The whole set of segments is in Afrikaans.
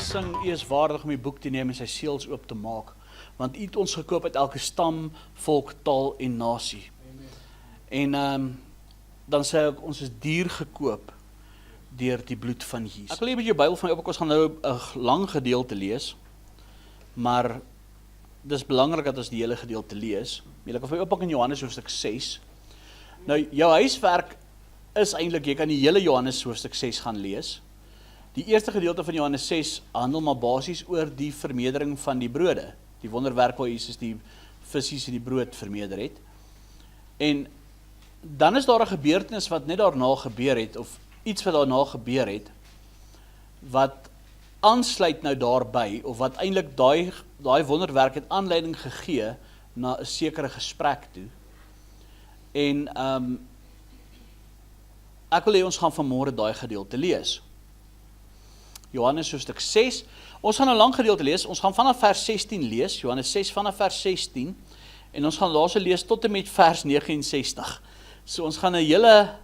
sing, U is waardig om die boek te neem en sy seels oop te maak, want U het ons gekoop uit elke stam, volk, taal en nasie. En dan sê ek, ons is duur gekoop deur die bloed van Jesus. Ek wil hier met jou Bybel van my op, ons gaan nou 'n lang gedeelte lees, maar dis belangrik dat ons die hele gedeelte lees. Jy kan vir my ooppak in Johannes hoofstuk 6. Nou, jou huiswerk is eintlik, jy kan die hele Johannes hoofstuk 6 gaan lees. Die eerste gedeelte van Johannes 6 handel maar basies oor die vermeerdering van die brode. Die wonderwerk waar Jesus die visies en die brood vermeerder het. En dan is daar 'n gebeurtenis wat net daarna gebeur het, of iets wat daarna gebeur het, wat aansluit nou daarby, of wat eintlik daai wonderwerk het aanleiding gegee na 'n sekere gesprek toe. En ek wil hê ons gaan vanmôre daai gedeelte lees. Johannes hoofstuk 6. Ons gaan 'n lang gedeelte lees. Ons gaan vanaf vers 16 lees, Johannes 6 vanaf vers 16, en ons gaan daarso lees tot en met vers 69. So ons gaan 'n hele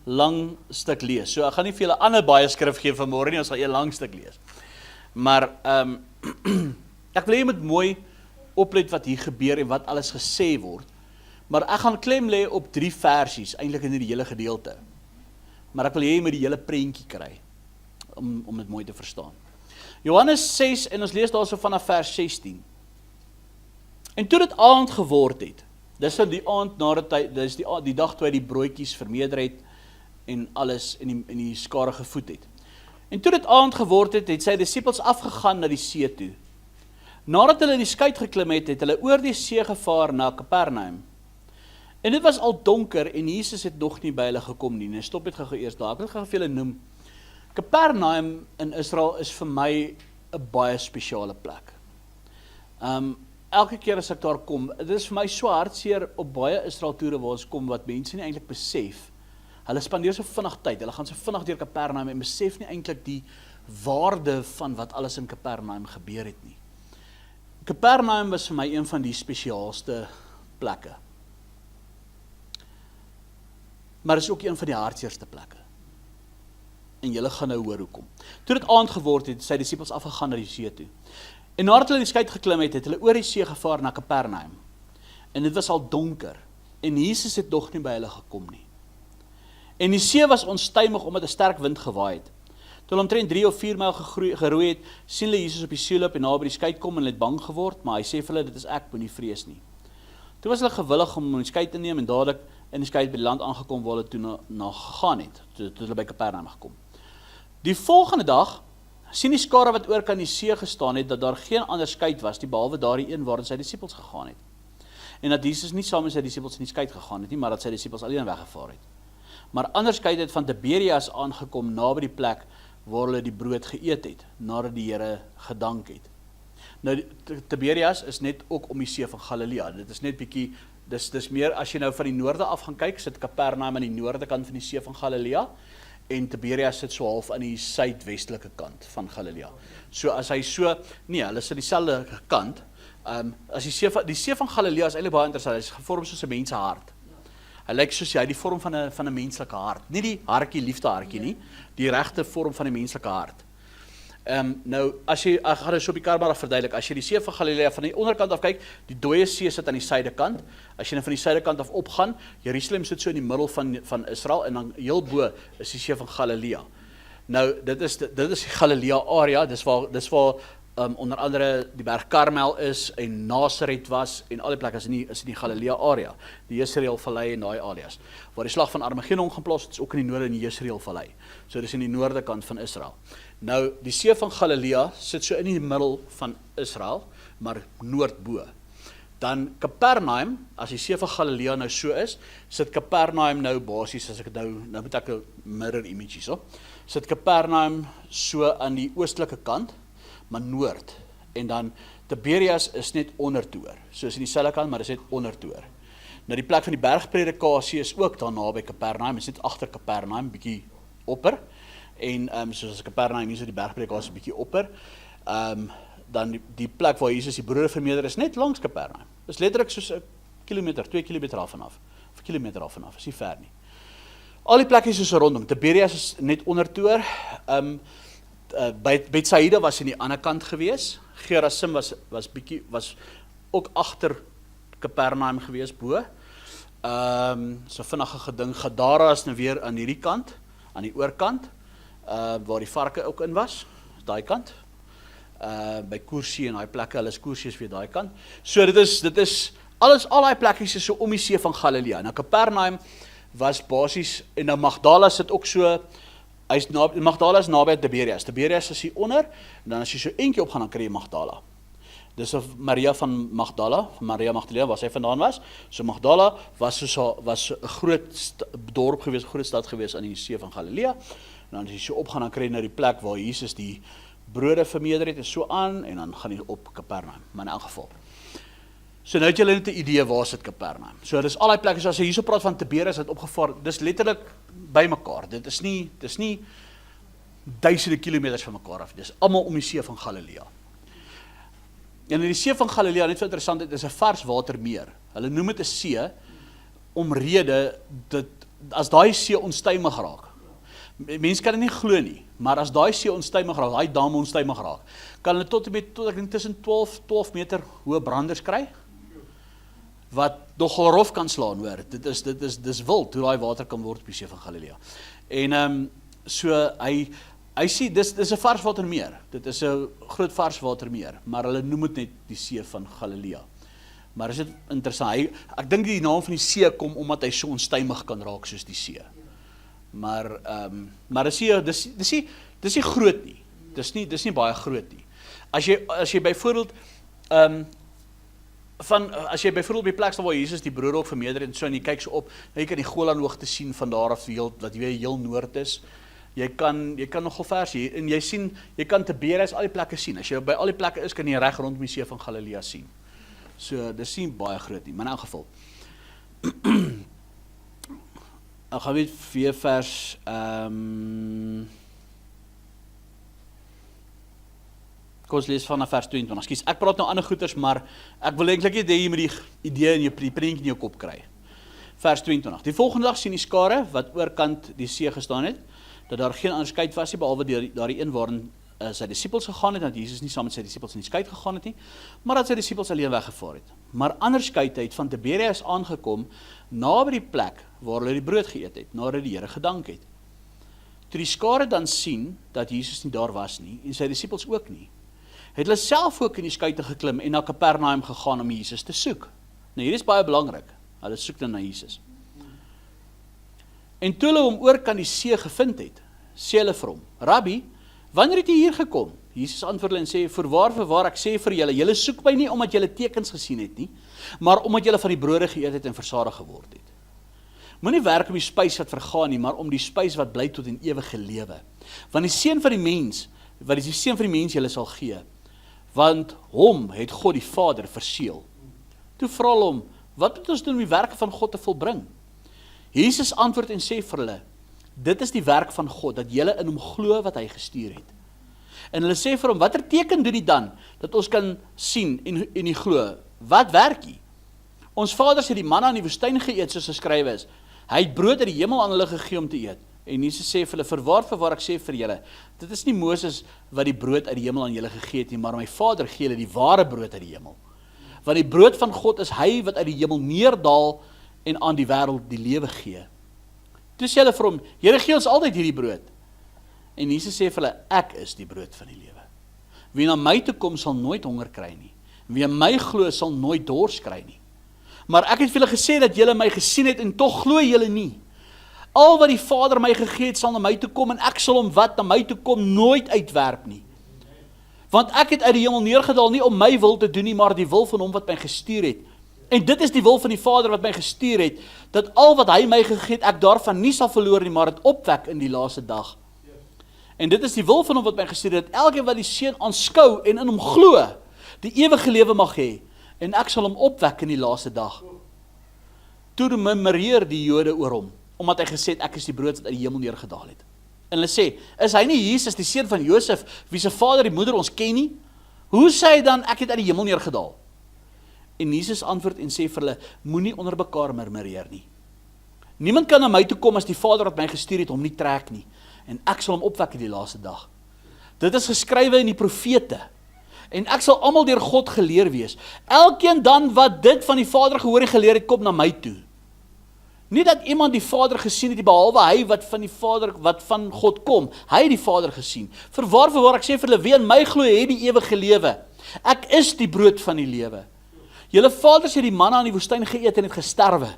lang stuk lees. So ek gaan nie vir julle ander baie skrif gee vanmôre nie, ons gaan 'n lang stuk lees. Maar ek wil hê jy moet mooi oplet wat hier gebeur en wat alles gesê word. Maar ek gaan klem lê op 3 versies eintlik in hierdie hele gedeelte. Maar ek wil hê jy moet die hele prentjie kry om dit mooi te verstaan. Johannes 6 en ons lees daarso vanaf vers 16. En toe dit aand geword het, dis nou die aand nadat hy, dis die dag toe hy die broodjies vermeerder het en alles in die skare gevoed het. En toe dit aand geword het, het sy disippels afgegaan na die see toe. Nadat hulle die skei geklim het, het hulle oor die see gevaar na Kapernaum. En dit was al donker en Jesus het nog nie by hulle gekom nie. En stop net gou eers daar. Ek wil gou vir julle noem. Kapernaum in Israel is vir my 'n baie spesiale plek. Elke keer as ek daar kom, dit is vir my so hartseer op baie Israel toere waar ons kom, wat mense nie eintlik besef. Hulle spandeer so vinnig tyd, hulle gaan so vinnig deur Kapernaum en besef nie eintlik die waarde van wat alles in Kapernaum gebeur het nie. Kapernaum was vir my een van die spesiaalste plekke. Maar is ook een van die hartseerste plekke. En julle gaan nou hoor hoekom. Toe dit aand geword het, sy disippels afgegaan na die see toe. En nadat hulle die skei geklim het, het hulle oor die see gevaar na Kapernaum. En dit was al donker, en Jesus het nog nie by hulle gekom nie. En die see was onstuimig omdat 'n sterk wind gewaaai het. Toe hulle omtrent 3 of 4 myl geroei het, sien hulle Jesus op die see loop en naby die skei kom en hulle het bang geword, maar hy sê vir hulle, dit is ek, moenie vrees nie. Toe was hulle gewillig om die skei te neem en dadelik in die skei by die land aangekom waar hulle toe na gegaan het, toe hulle by Kapernaum gekom. Die volgende dag sien die skare wat oor kan die see gestaan het, dat daar geen ander skei was nie, behalwe daardie een waarin sy disippels gegaan het. En dat Jesus nie saam met sy disippels in die skei gegaan het nie, maar dat sy disippels alleen weggevaar het. Maar ander skei het van Tiberias aangekom naby die plek waar hulle die brood geëet het, nadat die Here gedank het. Nou, Tiberias is net ook om die see van Galilea. Dit is net bietjie, dis meer, as jy nou van die noorde af gaan kyk, sit Kapernaum aan die noorde kant van die see van Galilea, en Tiberias sit so half aan die suidwestelike kant van Galilea. So as hy so, nee, hulle sit dieselfde kant. As die see van Galilea is eintlik baie interessant, hy is gevorm soos 'n mensehart. Hy lyk soos hy die vorm van 'n menslike hart. Nie die hartjie, liefdehartjie nie, die regte vorm van 'n menslike hart. Nou, ek gaan dit so op die kar maar verduidelik, as jy die see van Galilea van die onderkant af kyk, die dooie see sit aan die suidekant, as jy nou van die suidekant af opgaan, Jerusalem sit so in die middel van Israel, en dan heel bo is die see van Galilea. Nou, dit is die Galilea area, dis waar onder andere die berg Karmel is, en Nazareth was, en al die plekke is in die Galilea area, die Jesreel Vallei en daai areas. Waar die slag van Armageddon geplaas het, is ook in die noorde in die Jesreel Vallei. So dis in die noorde kant van Israel. Nou, die see van Galilea sit so in die middel van Israel, maar noordbo. Dan Kapernaum, as die see van Galilea nou so is, sit Kapernaum nou basies, as ek nou moet ek 'n mirror image so, sit Kapernaum so aan die oostelike kant, maar noord, en dan Tiberias is net ondertoer, so is in dieselfde kant, maar is net ondertoer. Nou die plek van die bergpredikasie is ook daar naby Kapernaum, is net agter Kapernaum, bietjie opper, en soos Kapernaum hier so die bergpredikasie bietjie opper, dan die plek waar Jesus die broode vermeerder is net langs Kapernaum. Dis letterlik soos 'n kilometer, 2 kilometer af vanaf, of 'n kilometer af vanaf, is nie ver nie. Al die plekke is so rondom, Tiberias is net ondertoer, Betsaida was aan die ander kant gewees. Gerasim was ook agter Kapernaum gewees bo. So vinnige geding, Gadara is nou weer aan hierdie kant, aan die oorkant, waar die varke ook in was, daai kant. By Koersie en daai plekke, hulle is Koersie is weer daai kant. So dit is al daai plekkies is so om die see van Galilea. Nou Kapernaum was basies, en nou Magdala sit ook so, Magdala is naby Tiberias. Tiberias is hier onder, en dan as jy so eentjie opgaan, dan kry jy Magdala. Dis of Maria van Magdala, Maria Magdalena, waar sy vandaan was. So Magdala was 'n groot dorp gewees, 'n groot stad gewees aan die see van Galilea. En dan as jy so opgaan, dan kry jy nou die plek waar Jesus die brode vermeerder het, en so aan, en dan gaan jy op Kapernaum, maar in elk geval. So nou het julle net 'n idee waar sit Kapernaum. So dis al die plekke, so as jy hierso praat van Tiberias het opgevaar, dis letterlik by mekaar. Dit is nie duisende kilometers van mekaar af. Dis almal om die see van Galilea. En in die see van Galilea, net vir interessantheid, is 'n vars watermeer. Hulle noem dit 'n see omrede dat as daai see onstuimig raak. Mense kan dit nie glo nie, maar as daai see onstuimig raak, daai dam onstuimig raak, kan hulle tot ek dink tussen 12 meter hoë branders kry, wat nogal rof kan slaan, hoor. Dis wild hoe daai water kan word op die see van Galilea. En so hy sê dis 'n varswatermeer. Dit is 'n groot varswatermeer, maar hulle noem dit net die see van Galilea. Maar is dit interessant. Ek dink die naam van die see kom omdat hy so onstuimig kan raak soos die see. Maar dis nie groot nie. Dis nie baie groot nie. As jy byvoorbeeld as jy byvoorbeeld by die plek staan waar Jesus die brode op vermeerder en so, en jy kyk so op, nou jy kan die Golan hoogte sien van daar af, wat weer heel noord is. Jy kan nogal vers hier, en jy kan Tiberias al die plekke sien. As jy by al die plekke is, kan jy reg rondom die see van Galilea sien. So, dis nie baie groot nie, maar in elk geval. Ek gaan weer vers, kom ons lees vanaf vers 22. Skus, ek praat nou ander goeters, maar ek wil eintlik net hê jy moet die idee en die prentjie in jou kop kry. Vers 22. Die volgende dag sien die skare wat oorkant die see gestaan het, dat daar geen ander skei was nie, behalwe daardie een waarin sy disippels gegaan het, dat Jesus nie saam met sy disippels in die skei gegaan het nie, maar dat sy disippels alleen weggevaar het. Maar ander skei het van Tiberias aangekom, naby die plek waar hulle die brood geëet het, nadat die Here gedank het. Toe die skare dan sien dat Jesus nie daar was nie, en sy disippels ook nie, het hulle self ook in die skei geklim en na Kapernaum gegaan om Jesus te soek. Nou hier is baie belangrik, hulle soek dan na Jesus. En toe hulle hom oor kan die see gevind het, sê hulle vir hom, Rabbi, wanneer het jy hier gekom? Jesus antwoord hulle en sê, voorwaar ek sê vir julle, julle soek my nie omdat julle tekens gesien het nie, maar omdat julle van die brode geëet het en versadig geword het. Moenie werk om die spys wat vergaan nie, maar om die spys wat bly tot in ewige lewe. Want die seun van die mens, wat is die seun van die mens julle sal gee, want hom het God die Vader verseël. Toe vra hulle hom, wat moet ons doen om die werke van God te volbring? Jesus antwoord en sê vir hulle, dit is die werk van God, dat julle in hom glo wat hy gestuur het. En hulle sê vir hom, watter teken doen hy dan, dat ons kan sien en die glo? Wat werk hy? Ons vaders het die manna in die woestyn geëet, soos geskrywe is. Hy het brood uit die hemel aan hulle gegee om te eet. En Jesus sê vir hulle, voorwaar ek sê vir julle, dit is nie Moses wat die brood uit die hemel aan julle gegee het nie, maar my Vader gee julle die ware brood uit die hemel. Want die brood van God is hy wat uit die hemel neerdaal en aan die wêreld die lewe gee. Toe sê hulle vir hom, Here, gee ons altyd hierdie brood. En Jesus sê vir hulle, ek is die brood van die lewe. Wie na my toe kom sal nooit honger kry nie. Wie in my glo sal nooit dors kry nie. Maar ek het vir julle gesê dat julle my gesien het en tog glo julle nie. Al wat die Vader my gegee het sal na my toe kom en ek sal hom wat na my toe kom nooit uitwerp nie. Want ek het uit die hemel neergedaal nie om my wil te doen nie, maar die wil van hom wat my gestuur het. En dit is die wil van die Vader wat my gestuur het, dat al wat hy my gegee het, ek daarvan nie sal verloor nie, maar het opwek in die laaste dag. En dit is die wil van hom wat my gestuur het, dat elkeen wat die Seun aanskou en in hom glo, die ewige lewe mag hê, en ek sal hom opwek in die laaste dag. Toe murmureer die Jode oor hom, omdat hy gesê het, ek is die brood wat uit die hemel neergedaal het. En hulle sê, is hy nie Jesus, die seun van Josef, wie se vader die moeder ons ken nie? Hoe sê hy dan, ek het uit die hemel neergedaal? En Jesus antwoord en sê vir hulle, moenie onder mekaar murmureer nie. Niemand kan na my toe kom as die Vader wat my gestuur het hom nie trek nie, en ek sal hom opwek in die laaste dag. Dit is geskrywe in die profete. En ek sal almal deur God geleer wees. Elkeen dan wat dit van die Vader gehoor en geleer het, kom na my toe. Nie dat iemand die Vader gesien het, behalwe hy wat van die Vader, wat van God kom. Hy het die Vader gesien. Voorwaar ek sê vir hulle, wie in my glo, het die ewige lewe. Ek is die brood van die lewe. Julle vaders het die manna in die woestyn geëet en het gesterwe.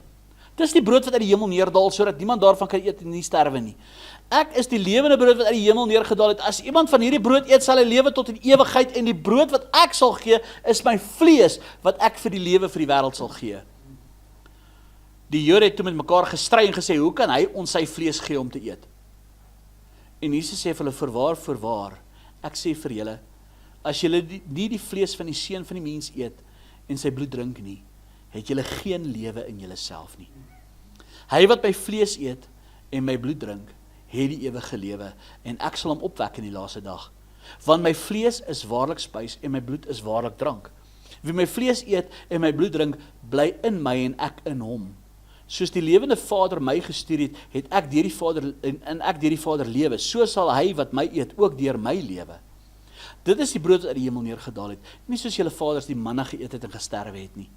Dis die brood wat uit die hemel neerdal, sodat niemand daarvan kan eet en nie sterwe nie. Ek is die lewende brood wat uit die hemel neergedaal het. As iemand van hierdie brood eet, sal hy lewe tot in ewigheid, en die brood wat ek sal gee, is my vlees, wat ek vir die lewe vir die wêreld sal gee. Die Jode het toe met mekaar gestry en gesê, hoe kan hy ons sy vlees gee om te eet? En Jesus sê vir hulle, voorwaar, ek sê vir julle, as julle nie die vlees van die seun van die mens eet, en sy bloed drink nie, het julle geen lewe in julle self nie. Hy wat my vlees eet, en my bloed drink, het die ewige lewe, en ek sal hom opwek in die laaste dag. Want my vlees is waarlik spys, en my bloed is waarlik drank. Wie my vlees eet, en my bloed drink, bly in my, en ek in hom. Soos die lewende Vader my gestuur het, het ek deur die Vader, en ek deur die Vader lewe, so sal hy wat my eet, ook deur my lewe. Dit is die brood wat uit die hemel neergedaal het, nie soos julle vaders die manna geëet het en gesterwe het nie.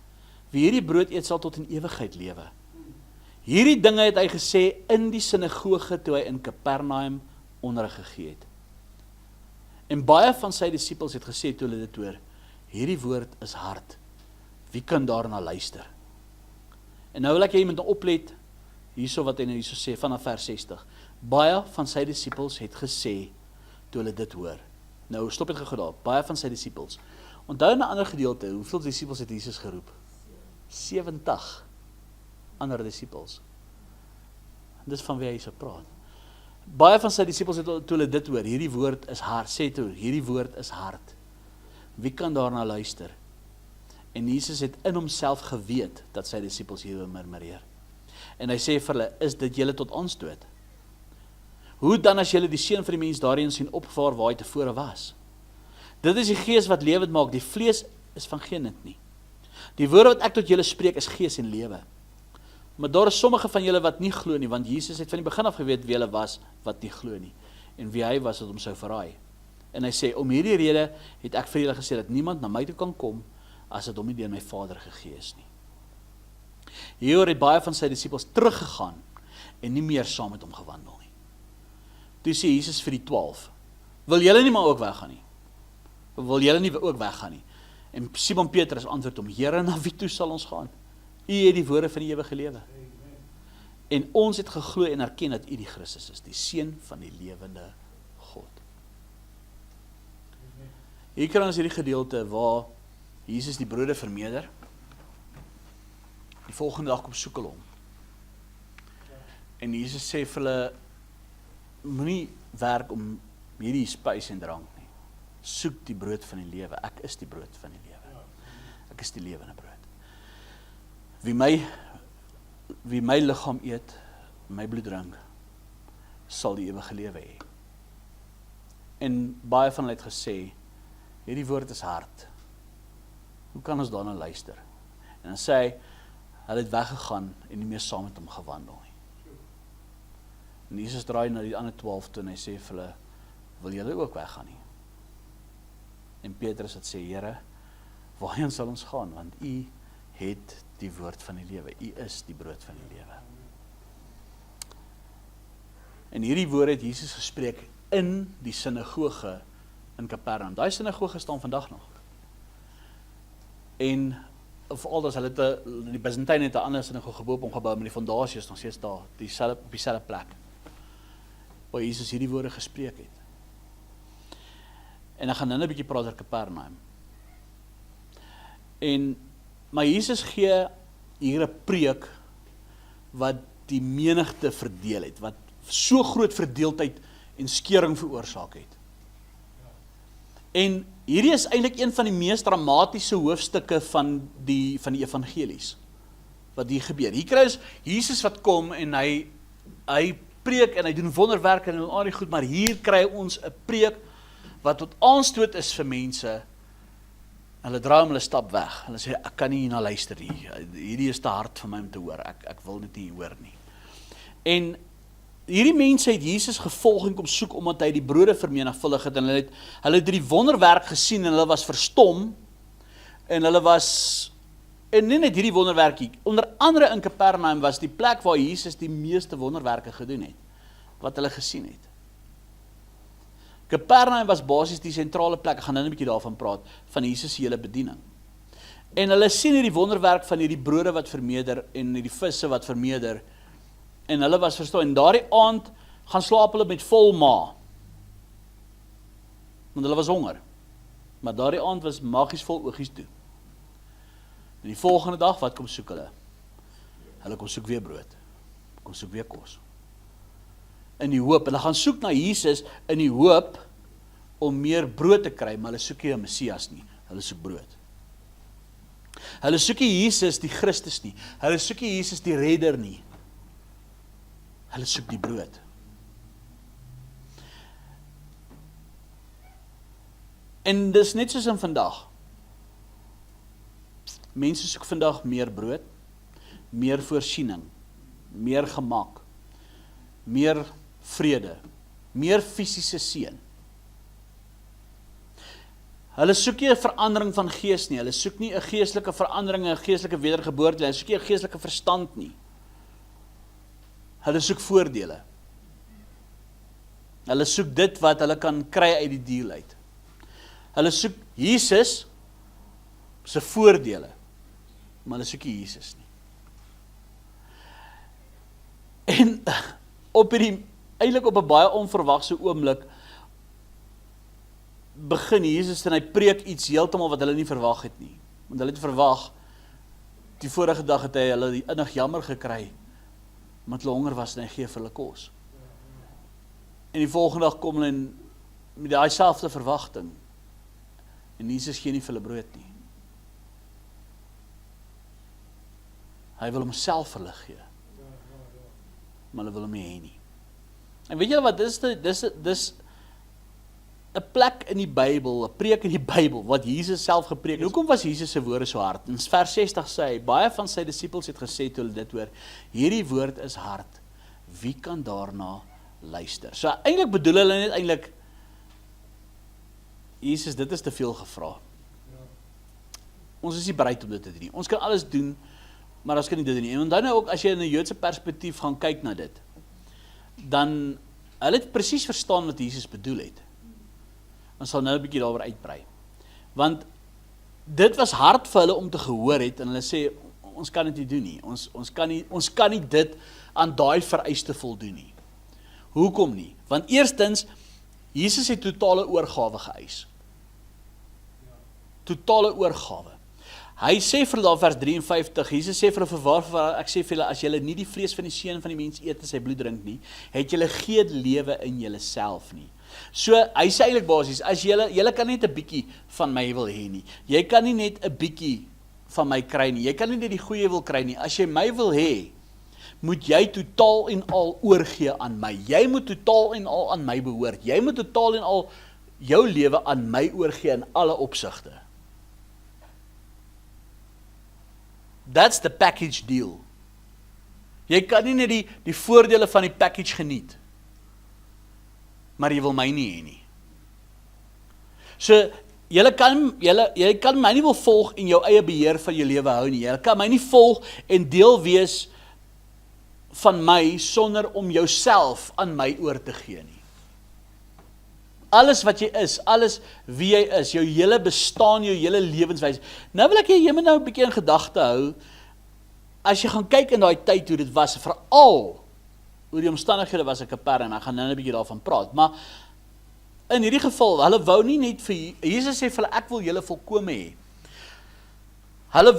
Wie hierdie brood eet, sal tot in ewigheid lewe. Hierdie dinge het hy gesê in die sinagoge toe hy in Kapernaum onderrig gegee het. En baie van sy disippels het gesê toe hulle dit hoor, hierdie woord is hard. Wie kan daarna luister? En nou wil ek jy iemand oplet, hierso wat hy nou hierso sê, vanaf vers 60. Baie van sy disippels het gesê toe hulle dit hoor. Nou stop het gegaan, baie van sy disippels. Onthou in 'n ander gedeelte, hoeveel disippels het Jesus geroep? 70 ander disippels. Dis van wie hy so praat. Baie van sy disippels het toe hulle dit hoor, hierdie woord is hard, sê toe, hierdie woord is hard. Wie kan daarna luister? En Jesus het in homself geweet dat sy disippels hieroor murmureer. En hy sê vir hulle, is dit julle tot aanstoot? Hoe dan as julle die seun van die mens daarin sien opvaar waar hy tevore was? Dit is die gees wat lewend maak, die vlees is van geen nut nie. Die woorde wat ek tot julle spreek is gees en lewe. Maar daar is sommige van julle wat nie glo nie, want Jesus het van die begin af geweet wie hulle was wat nie glo nie, en wie hy was wat hom sou verraai. En hy sê, om hierdie rede het ek vir julle gesê, dat niemand na my toe kan kom, as dit hom nie deur my Vader gegee is nie. Hieroor het baie van sy disippels teruggegaan, en nie meer saam met hom gewandel nie. Toe sê Jesus vir die 12, wil julle nie maar ook weggaan nie? Wil julle nie ook weggaan nie? En Simon Petrus antwoord hom, Here, na wie toe sal ons gaan? U het die woorde van die ewige lewe. En ons het geglo en erken dat u die Christus is, die seun van die lewende God. Hier kry ons hierdie gedeelte waar Jesus die brode vermeerder. Die volgende dag kom soek hulle hom. En Jesus sê vir hulle, moenie werk om hierdie spys en drank nie. Soek die brood van die lewe. Ek is die brood van die lewe. Ek is die lewende brood. Wie my liggaam eet, my bloed drink, sal die ewige lewe hê. En baie van hulle het gesê, hierdie woord is hard. Hoe kan ons daarna luister? En dan sê hy, hulle het weggegaan en nie meer saam met hom gewandel nie. En Jesus draai na die ander 12 toe en hy sê vir hulle, wil julle ook weggaan nie? En Petrus het sê, Here, waarheen sal ons gaan? Want u het die woord van die lewe. U is die brood van die lewe. En hierdie woorde het Jesus gespreek in die sinagoge in Kapernaum. Daai sinagoge staan vandag nog. En veral as hulle die Byzantyne het 'n ander sinagoge bo op hom gebou, met die fondasie is nog steeds daar, op dieselfde plek, waar Jesus hierdie woorde gespreek het. En ek gaan nou 'n bietjie praat oor Kapernaum. Maar Jesus gee hier 'n preek wat die menigte verdeel het, wat so groot verdeeldheid en skeuring veroorsaak het. En hierdie is eintlik een van die mees dramatiese hoofstukke van die evangelies, wat hier gebeur. Hier kry ons Jesus wat kom en hy preek en hy doen wonderwerke en al die goed, maar hier kry ons 'n preek wat tot aanstoot is vir mense. Hulle draai hulle stap weg. Hulle sê, ek kan nie hierna luister nie. Hierdie is te hard vir my om te hoor. Ek wil dit nie hoor nie. En hierdie mense het Jesus gevolg en kom soek, omdat hy die brode vermenigvuldig het, en hulle het die wonderwerk gesien, en hulle was verstom, en hulle was, en nie net hierdie wonderwerkie, onder andere in Kapernaum was die plek waar Jesus die meeste wonderwerke gedoen het, wat hulle gesien het. Kapernaum was basies die sentrale plek, ek gaan nou 'n bietjie daarvan praat, van Jesus se hele bediening. En hulle sien hierdie wonderwerk van hierdie brode wat vermeerder, en hierdie visse wat vermeerder, en hulle was verstom, en daardie aand gaan slaap hulle met vol ma, want hulle was honger, maar daardie aand was magies vol oogies toe. En die volgende dag, wat kom soek hulle? Hulle kom soek weer brood, kom soek weer kos. In die hoop, hulle gaan soek na Jesus in die hoop om meer brood te kry, maar hulle soek nie 'n Messias nie, hulle soek brood. Hulle soek nie Jesus die Christus nie, hulle soek nie Jesus die redder nie, hulle soek die brood. En dis net soos in vandag. Mense soek vandag meer brood, meer voorsiening, meer gemak, meer vrede, meer fisiese seën. Hulle soek nie 'n verandering van gees nie, hulle soek nie 'n geestelike verandering, 'n geestelike wedergeboorte nie, hulle soek nie 'n geestelike verstand nie. Hulle soek voordele. Hulle soek dit wat hulle kan kry uit die deal uit. Hulle soek Jesus se voordele, maar hulle soek nie Jesus nie. En eintlik op 'n baie onverwagse oomblik begin Jesus en hy preek iets heeltemal wat hulle nie verwag het nie. Want hulle het verwag, die vorige dag het hy hulle innig jammer gekry, omdat hulle honger was en hy gee vir hulle kos. En die volgende dag kom hulle met daai selfde verwagting, en Jesus gee nie vir hulle brood nie. Hy wil homself vir hulle gee, maar hulle wil hom nie hê nie. En weet julle wat, dis 'n plek in die Bybel, 'n preek in die Bybel, wat Jesus self gepreek het. Hoekom was Jesus se woorde so hard? In vers 60 sê hy, baie van sy disippels het gesê toe hulle dit hoor, hierdie woord is hard, wie kan daarna luister? So eintlik bedoel hulle net eintlik, Jesus, dit is te veel gevra. Ons is nie bereid om dit te doen nie. Ons kan alles doen, maar ons kan nie dit doen nie. En onthou nou ook, as jy in 'n Joodse perspektief gaan kyk na dit, dan, hulle het presies verstaan wat Jesus bedoel het. Ons sal nou 'n bietjie daaroor uitbrei. Want dit was hard vir hulle om te gehoor het, en hulle sê, ons kan dit nie doen nie. Ons kan nie dit aan daai vereiste voldoen nie. Hoekom nie? Want eerstens, Jesus het totale oorgawe geëis. Totale oorgawe. Hy sê vir hulle vers 53, Jesus sê vir hulle, verwaar, ek sê vir julle, as julle nie die vlees van die seun van die mens eet en sy bloed drink nie, het julle geen lewe in julle self nie. So, hy sê eintlik basies, as julle kan net 'n bietjie van my wil hê nie. Jy kan nie net 'n bietjie van my kry nie. Jy kan nie net die goeie wil kry nie. As jy my wil hê, moet jy totaal en al oorgee aan my. Jy moet totaal en al aan my behoort. Jy moet totaal en al jou lewe aan my oorgee in alle opsigte. That's the package deal. Jy kan nie net die voordele van die package geniet, maar jy wil my nie hê nie. So, jy kan my nie wil volg en jou eie beheer van jou lewe hou nie. Jy kan my nie volg en deel wees van my sonder om jouself aan my oor te gee nie. Alles wat jy is, alles wie jy is, jou hele bestaan, jou hele lewenswys. Nou wil ek jy moet nou 'n bietjie in gedagte hou, as jy gaan kyk in daai tyd hoe dit was, veral hoe die omstandighede was in Kapernaum, ek gaan nou 'n bietjie daarvan praat, maar in hierdie geval, hulle wou nie net vir, Jesus sê vir hulle, ek wil julle volkome hê. Hulle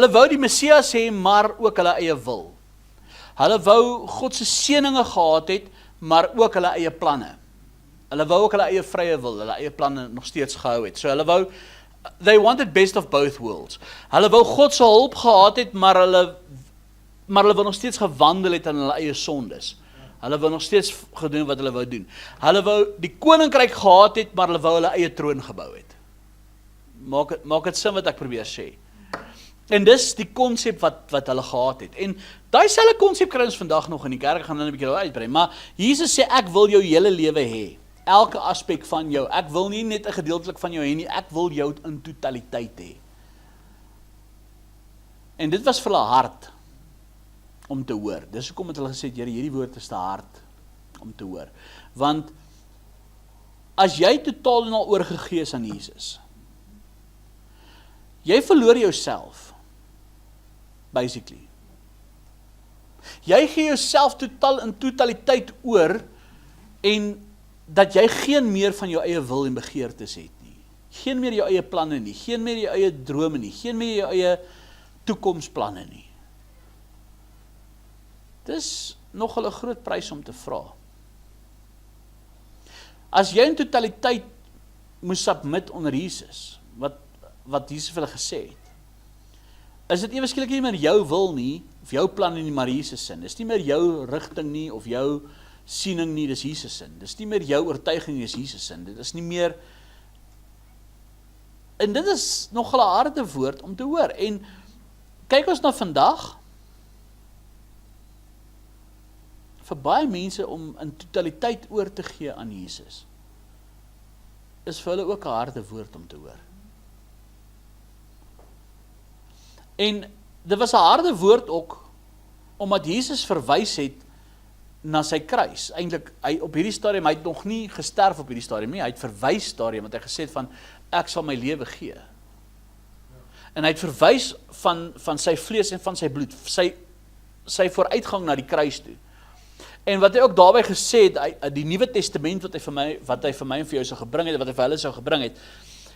wou die Messias hê, maar ook hulle eie wil. Hulle wou God se seëninge gehad het, maar ook hulle eie planne. Hulle wou ook hulle eie vrye wil, hulle eie planne nog steeds gehou het. So hulle wou, they wanted best of both worlds. Hulle wou God se hulp gehad het, maar hulle wou nog steeds gewandel het aan hulle eie sondes. Hulle wou nog steeds gedoen wat hulle wou doen. Hulle wou die koninkryk gehad het, maar hulle wou hulle eie troon gebou het. Maak dit sin wat ek probeer sê. En dis die konsep wat hulle gehad het. En daai selfe konsep kry ons vandag nog in die kerk, gaan dan 'n bietjie daar uitbrei. Maar Jesus sê ek wil jou hele lewe hê. Elke aspek van jou. Ek wil nie net 'n gedeeltelik van jou hê nie, ek wil jou in totaliteit hê. En dit was vir hulle hard om te hoor. Dis hoekom het hulle gesê, Here, hierdie woord is te hard om te hoor. Want as jy totaal en al oorgegee is aan Jesus, jy verloor jouself, basically. Jy gee jouself totaal in totaliteit oor, en dat jy geen meer van jou eie wil en begeertes het nie. Geen meer jou eie planne nie, geen meer jou eie drome nie, geen meer jou eie toekomsplanne nie. Dis nogal 'n groot prys om te vra. As jy in totaliteit moes submit onder Jesus, wat Jesus vir hulle gesê het, is dit ewe skielik nie meer jou wil nie, of jou planne nie, maar Jesus sin. Dis nie meer jou rigting nie, of jou siening nie, dis Jesus sin. Dis nie meer jou oortuiging, dis Jesus sin. Dit is nie meer, en dit is nogal 'n harde woord om te hoor. En kyk ons na vandag, vir baie mense om in totaliteit oor te gee aan Jesus, is vir hulle ook 'n harde woord om te hoor. En dit was 'n harde woord ook, omdat Jesus verwys het na sy kruis. Eintlik, hy op hierdie stadium, hy het nog nie gesterf op hierdie stadium nie, hy het verwys daarin, want hy gesê het van, ek sal my lewe gee. En hy het verwys van sy vlees en van sy bloed, sy vooruitgang na die kruis toe. En wat hy ook daarby gesê het, die Nuwe Testament wat hy vir my en vir jou sou gebring het, wat hy vir hulle sou gebring het,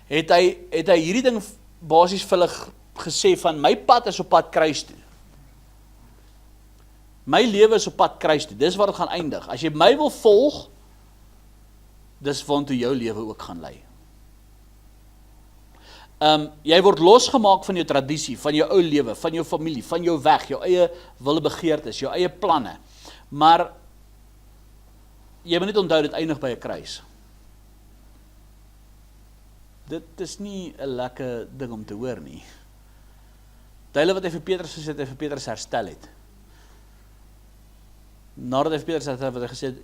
het hy hierdie ding basies vir hulle gesê van, my pad is op pad kruis toe. My lewe is op pad kruis toe, dis waar het gaan eindig. As jy my wil volg, dis waartoe jou lewe ook gaan lei. Jy word losgemaak van jou tradisie, van jou ou lewe, van jou familie, van jou weg, jou eie wille begeertes, jou eie planne. Maar jy moet net onthou, dit eindig by 'n kruis. Dit is nie 'n lekker ding om te hoor nie. Duidelijk wat hy vir Petrus gesê het, hy vir Petrus herstel het. Nadat hy vir Petrus herstel het, wat hy gesê het,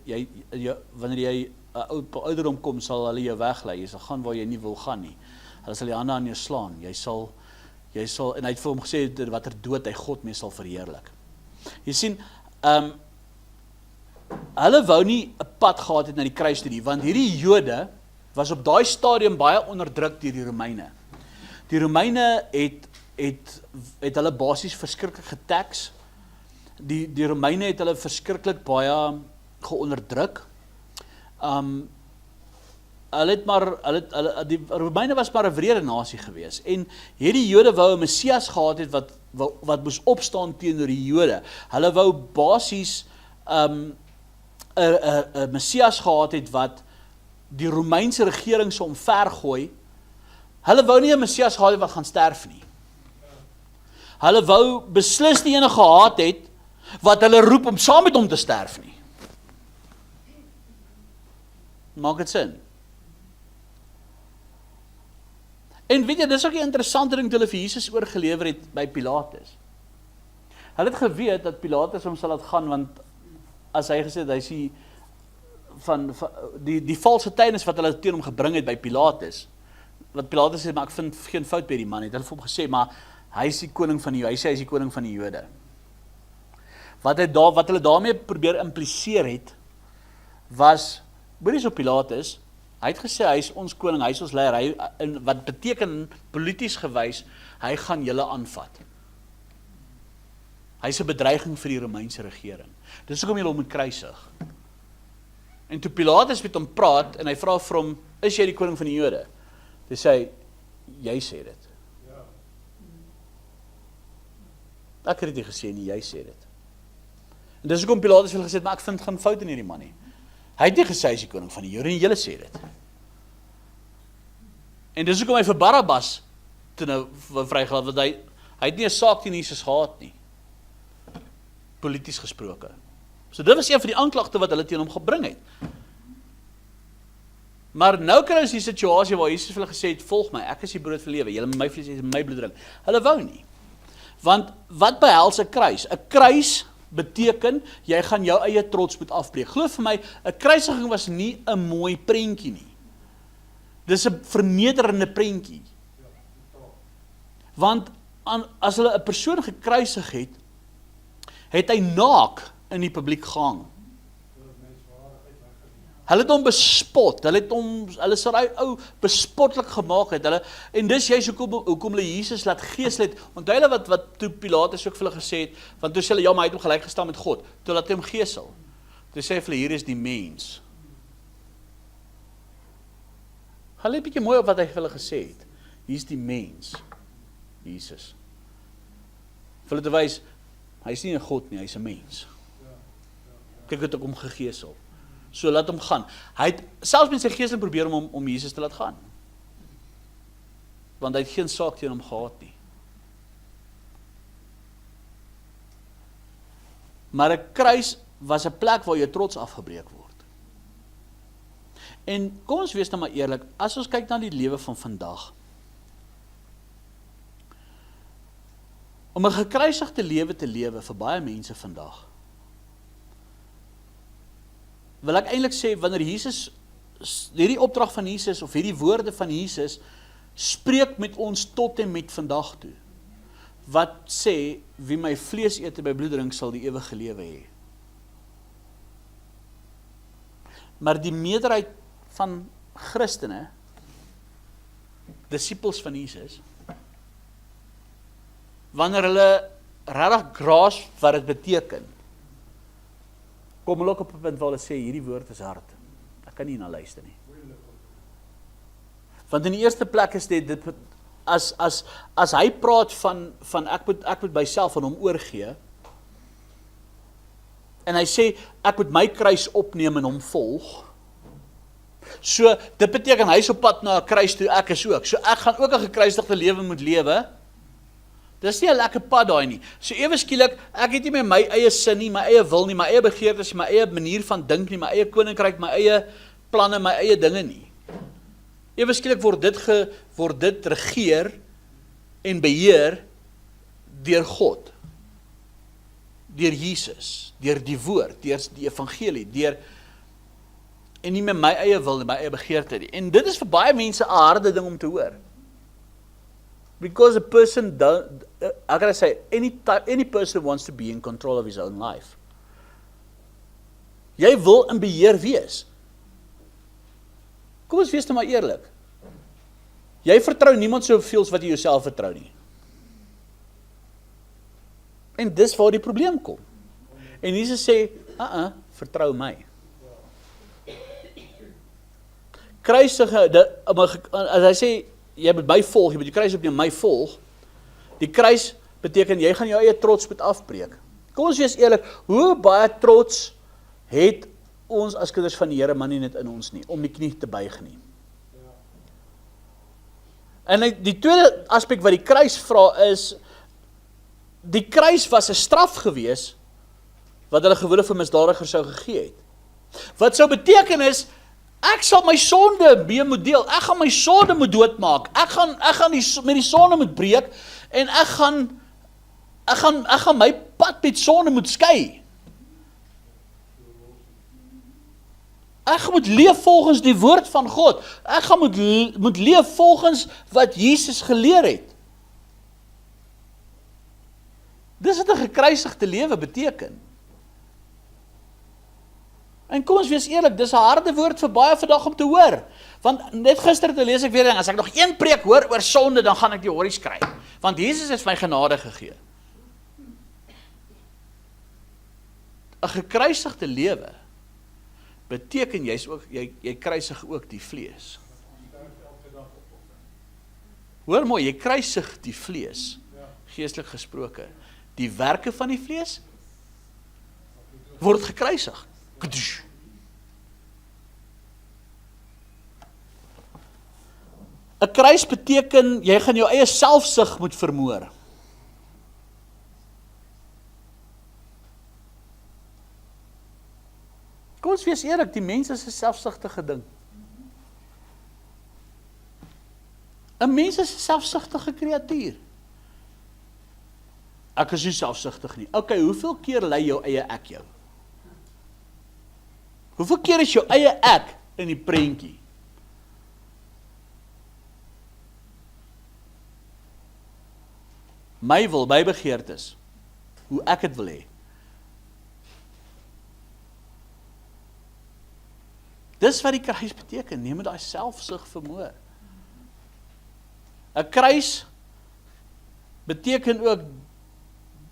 wanneer jy op ouderdom kom, sal hulle jou weglei, jy sal gaan waar jy nie wil gaan nie. Hulle sal die hande aan jou slaan, jy sal, en hy het vir hom gesê, wat dood hy God mee sal verheerlik. Jy sien, hulle wou nie 'n pad gehad het na die kruis toe nie, want hierdie Jode was op daai stadium baie onderdruk deur die Romeine. Die Romeine het hulle basies verskriklik getax. Die Romeine het hulle verskriklik baie geonderdruk. Die Romeine was maar 'n wrede nasie gewees, en hierdie Jode wou 'n Messias gehad het wat moes opstaan teenoor die Jode. Hulle wou basies 'n Messias gehad het wat die Romeinse regering sou omvergooi. Hulle wou nie 'n Messias gehad het wat gaan sterf nie. Hulle wou beslis nie ene gehad het wat hulle roep om saam met hom te sterf nie. Maak dit sin? En weet jy, dis ook 'n interessante ding toe hulle vir Jesus oorgelewer het by Pilatus. Hulle het geweet dat Pilatus hom sal laat gaan, want as hy gesê het, hy sê van die valse getuienis wat hulle teen hom gebring het by Pilatus, wat Pilatus sê, maar ek vind geen fout by die man, het hulle vir hom gesê, maar hy is die koning van die Jode, hy sê hy is die koning van die Jode. Wat hulle daarmee probeer impliseer het, was, hoor so Pilatus, hy het gesê, hy is ons koning, hy is ons leier, wat beteken polities gewys, hy gaan julle aanvat. Hy is 'n bedreiging vir die Romeinse regering. Dis hoekom julle hom moet kruisig. En toe Pilatus met hom praat, en hy vra vir hom, is jy die koning van die Jode? Hy sê, jy sê dit. Ek het dit nie gesê nie, jy sê dit. En dis hoekom Pilatus vir hulle gesê, maar ek vind geen fout in hierdie man nie. Hy het nie gesê, hy is die koning van die Jode, en julle sê dit. En dis hoekom hy vir Barabbas toe nou vrygelaat, want hy het nie 'n saak teen Jesus gehad nie. Polities gesproke. So dit was een van die aanklagte wat hulle teen hom gebring het. Maar nou kry ons die situasie waar Jesus vir hulle gesê het, volg my, ek is die brood van lewe, julle moet my vlees en my bloed drink. Hulle wou nie. Want wat behels 'n kruis? 'n Kruis beteken, jy gaan jou eie trots moet afbreek. Glo vir my, 'n kruisiging was nie 'n mooi prentjie nie. Dis 'n vernederende prentjie. Want as hulle 'n persoon gekruisig het, het hy naak in die publiek gehang. Hulle het hom bespot, hulle sal hy ou bespotlik gemaak het, en dis juist hoekom hulle Jesus laat geesel het. Onthou hulle wat toe Pilatus ook vir hulle gesê het, want toe sê hulle, ja, maar hy het hom gelyk gestaan met God, toe laat hy hom geesel. Toe sê hy vir hulle, hier is die mens. Hulle het bietjie mooi op wat hy vir hulle gesê het. Hier is die mens, Jesus. Vir hulle te wys, hy is nie 'n God nie, hy is 'n mens. Kyk wat ek hom gegeesel. So laat hom gaan. Hy het selfs met sy geesel probeer om Jesus te laat gaan. Want hy het geen saak teen hom gehad nie. Maar 'n kruis was 'n plek waar jou trots afgebreek word. En kom ons wees nou maar eerlik, as ons kyk na die lewe van vandag, om 'n gekruisigde lewe te lewe vir baie mense vandag, wil ek eintlik sê, wanneer Jesus, hierdie opdrag van Jesus, of hierdie woorde van Jesus, spreek met ons tot en met vandag toe, wat sê, wie my vlees eet en my bloed drink, sal die ewige lewe hê. Maar die meerderheid van Christene, disippels van Jesus, wanneer hulle regtig graas wat dit beteken, kom hulle ook op 'n punt waar hulle sê, hierdie woord is hard. Ek kan nie na luister nie. Want in die eerste plek is dit as hy praat van ek moet myself aan hom oorgee, en hy sê, ek moet my kruis opneem en hom volg, so dit beteken, hy is op pad na 'n kruis toe, ek is ook, so ek gaan ook 'n gekruisigde lewe moet lewe. Dis nie 'n lekker pad daai nie. So ewe skielik, ek het nie meer my eie sin nie, my eie wil nie, my eie begeertes, my eie manier van dink nie, my eie koninkryk, my eie planne, my eie dinge nie. Ewe skielik word dit regeer en beheer deur God, deur Jesus, deur die woord, deur die evangelie, en nie meer my eie wil nie, my eie begeerte nie. En dit is vir baie mense 'n harde ding om te hoor. Because a person, I gotta say, any person wants to be in control of his own life. Jy wil in beheer wees. Kom ons wees nou maar eerlik. Jy vertrou niemand soveel as wat jy jouself vertrou nie. En dis waar die probleem kom. En Jesus sê, vertrou my. Kruisige, as hy sê, jy moet my volg, jy moet die kruis opneem, my volg. Die kruis beteken, jy gaan jou eie trots moet afbreek. Kom ons wees eerlik, hoe baie trots het ons as kinders van die Here, maar nie net in ons nie, om die knie te buig nie. En die tweede aspek wat die kruis vra is, die kruis was 'n straf gewees, wat hulle gewillig vir misdadigers sou gegee het. Wat sou beteken is, ek sal my sonde mee moet deel, ek gaan my sonde moet doodmaak, ek gaan met die sonde moet breek, en ek gaan my pad met sonde moet skei. Ek gaan moet leef volgens die woord van God, ek gaan moet leef volgens wat Jesus geleer het. Dis wat 'n gekruisigde lewe beteken. En kom ons wees eerlik, dis 'n harde woord vir baie vandag om te hoor. Want net gister te lees ek weer, as ek nog een preek hoor oor sonde, dan gaan ek die horries kry. Want Jesus het my genade gegee. 'n Gekruisigde lewe beteken jy kruisig ook die vlees. Hoor mooi, jy kruisig die vlees, geestelik gesproke. Die werke van die vlees word gekruisig. 'n Kruis beteken, jy gaan jou eie selfsug moet vermoor. Kom ons wees eerlik, die mens is 'n selfsugtige ding. 'n Mens is 'n selfsugtige kreatuur. Ek is nie selfsugtig nie. Okay, hoeveel keer lei jou eie ek jou? Hoeveel keer is jou eie ek in die prentjie? My wil, my begeertes, hoe ek het wil hê. Dis wat die kruis beteken, neem met daai selfsug vermoë. 'n Kruis beteken ook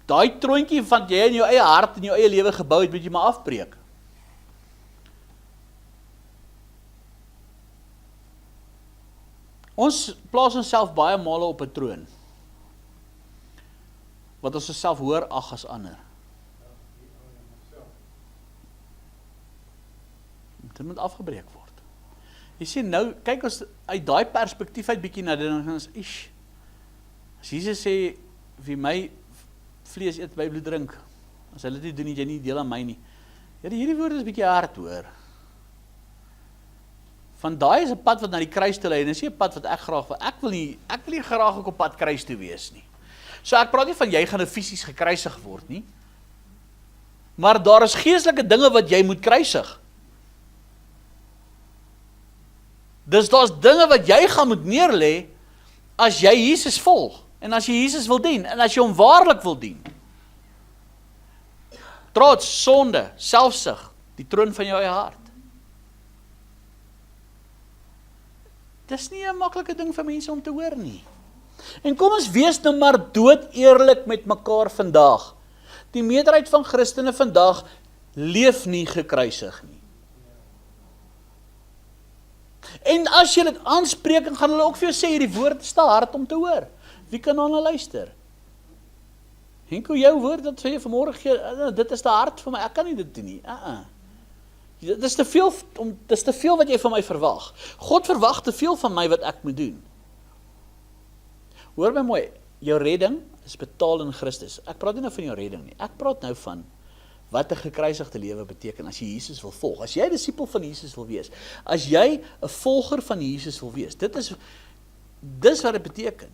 daai troontjie van jy in jou eie hart en jou eie lewe gebou het, moet jy maar afbreek. Ons plaas onsself baie male op 'n troon, wat ons self hoor ag as ander. Dit moet afgebreek word. Jy sien nou, kyk ons uit daai perspektief uit bietjie na dit, dan gaan ons, as Jesus sê, wie my vlees eet, my bloed drink, as hulle dit doen, jy nie deel aan my nie. Hierdie woorde is bietjie hard hoor. Van daai is 'n pad wat na die kruis toe lei, en dis nie 'n pad wat ek graag wil. Ek wil nie graag ook op pad kruis toe wees nie. So ek praat nie van jy gaan nou fisies gekruisig word nie, maar daar is geestelike dinge wat jy moet kruisig. Dus daar's dinge wat jy gaan moet neerlê as jy Jesus volg, en as jy Jesus wil dien, en as jy hom waarlik wil dien. Trots, sonde, selfsug, die troon van jou eie hart. Dis nie 'n maklike ding vir mense om te hoor nie. En kom ons wees nou maar dood eerlik met mekaar vandag. Die meerderheid van Christene vandag leef nie gekruisig nie. En as jy dit aanspreek, gaan hulle ook vir jou sê, hierdie woord is te hard om te hoor. Wie kan dan luister? Henko, jou woord dat vir jy vanmorgen gee, dit is te hard vir my, ek kan nie dit doen nie. Dit is te veel wat jy van my verwag. God verwag te veel van my wat ek moet doen. Hoor my mooi, jou redding is betaal in Christus. Ek praat nie nou van jou redding nie. Ek praat nou van wat 'n gekruisigde lewe beteken as jy Jesus wil volg. As jy 'n disipel van Jesus wil wees. As jy 'n volger van Jesus wil wees. Dis wat dit beteken.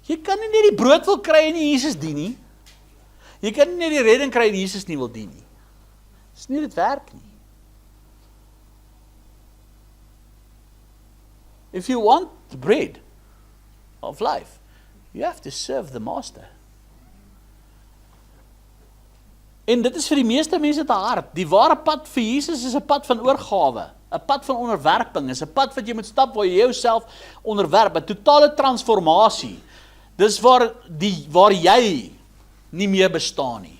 Jy kan nie net die brood wil kry en nie Jesus dien nie. Jy kan nie net die redding kry en Jesus nie wil dien nie. Dis nie dit werk nie. If you want the bread of life, you have to serve the master. En dit is vir die meeste mense te hard. Die ware pad vir Jesus is 'n pad van oorgawe, 'n pad van onderwerping, is 'n pad wat jy moet stap waar jy jouself onderwerp, 'n totale transformasie. Dis waar jy nie meer bestaan nie.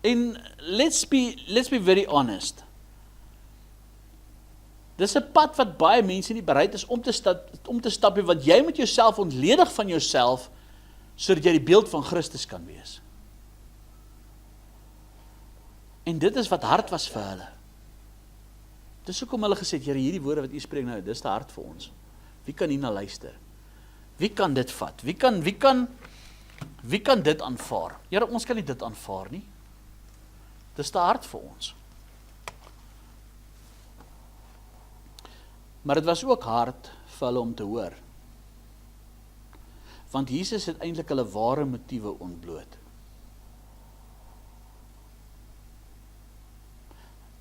En let's be very honest. Dis 'n pad wat baie mense nie bereid is om te stap, want jy moet jouself ontledig van jouself, sodat jy die beeld van Christus kan wees. En dit is wat hard was vir hulle. Dis hoekom hulle gesê het, Here, hierdie woorde wat u spreek nou, dis te hard vir ons. Wie kan hierna luister? Wie kan dit vat? Wie kan dit aanvaar? Here, ons kan nie dit aanvaar nie. Dis te hard vir ons. Maar dit was ook hard vir hulle om te hoor. Want Jesus het eintlik hulle ware motiewe ontbloot.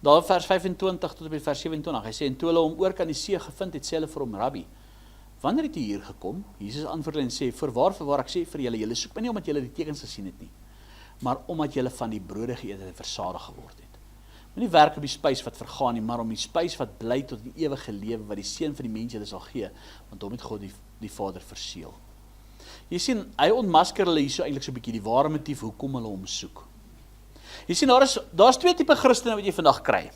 Daar vers 25 tot by vers 27, hy sê, en toe hulle hom oor kan die see gevind het, sê hulle vir hom, Rabbi, wanneer het jy hier gekom? Jesus antwoord en sê, voorwaar ek sê vir julle, julle soek my nie omdat julle die tekens gesien het nie, maar omdat julle van die brode geëet het en versadig geword het. Moenie werk op die spys wat vergaan nie, maar om die spys wat bly tot die ewige lewe, wat die seun van die mens julle sal gee, want hom het God die Vader verseël. Jy sien, hy ontmasker hulle hier so eintlik so 'n bietjie die ware motief hoekom hulle hom soek. Jy sien, daar's twee tipe Christene wat jy vandag kry.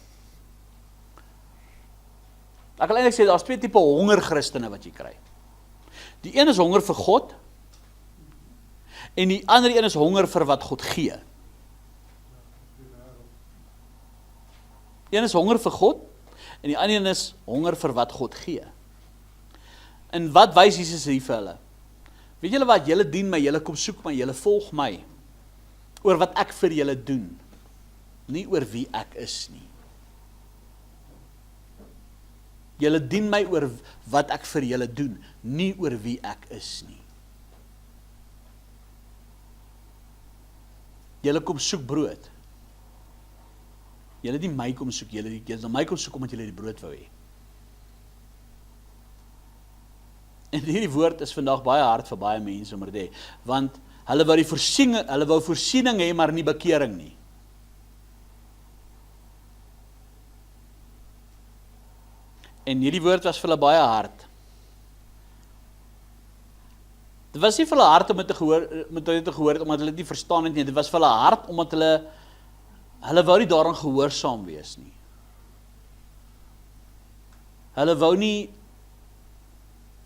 Ek wil eintlik sê, daar's twee tipe honger Christene wat jy kry. Die een is honger vir God, en die ander een is honger vir wat God gee. Een is honger vir God, en die ander een is honger vir wat God gee. En wat wys Jesus hier vir hulle? Weet julle wat, julle dien my, julle kom soek my, julle volg my, oor wat ek vir julle doen, nie oor wie ek is nie. Julle dien my oor wat ek vir julle doen, nie oor wie ek is nie. Julle kom soek brood. Julle het nie my kom soek, julle het my kom soek omdat julle die brood wou hê. En hierdie woord is vandag baie hard vir baie mense om te hê, want hulle wou voorsiening hê, maar nie bekering nie. En hierdie woord was vir hulle baie hard. Dit was nie vir hulle hard om dit te gehoor het, omdat hulle dit nie verstaan het nie. Dit was vir hulle hard, omdat hulle wou nie daaraan gehoorsaam wees nie. Hulle wou nie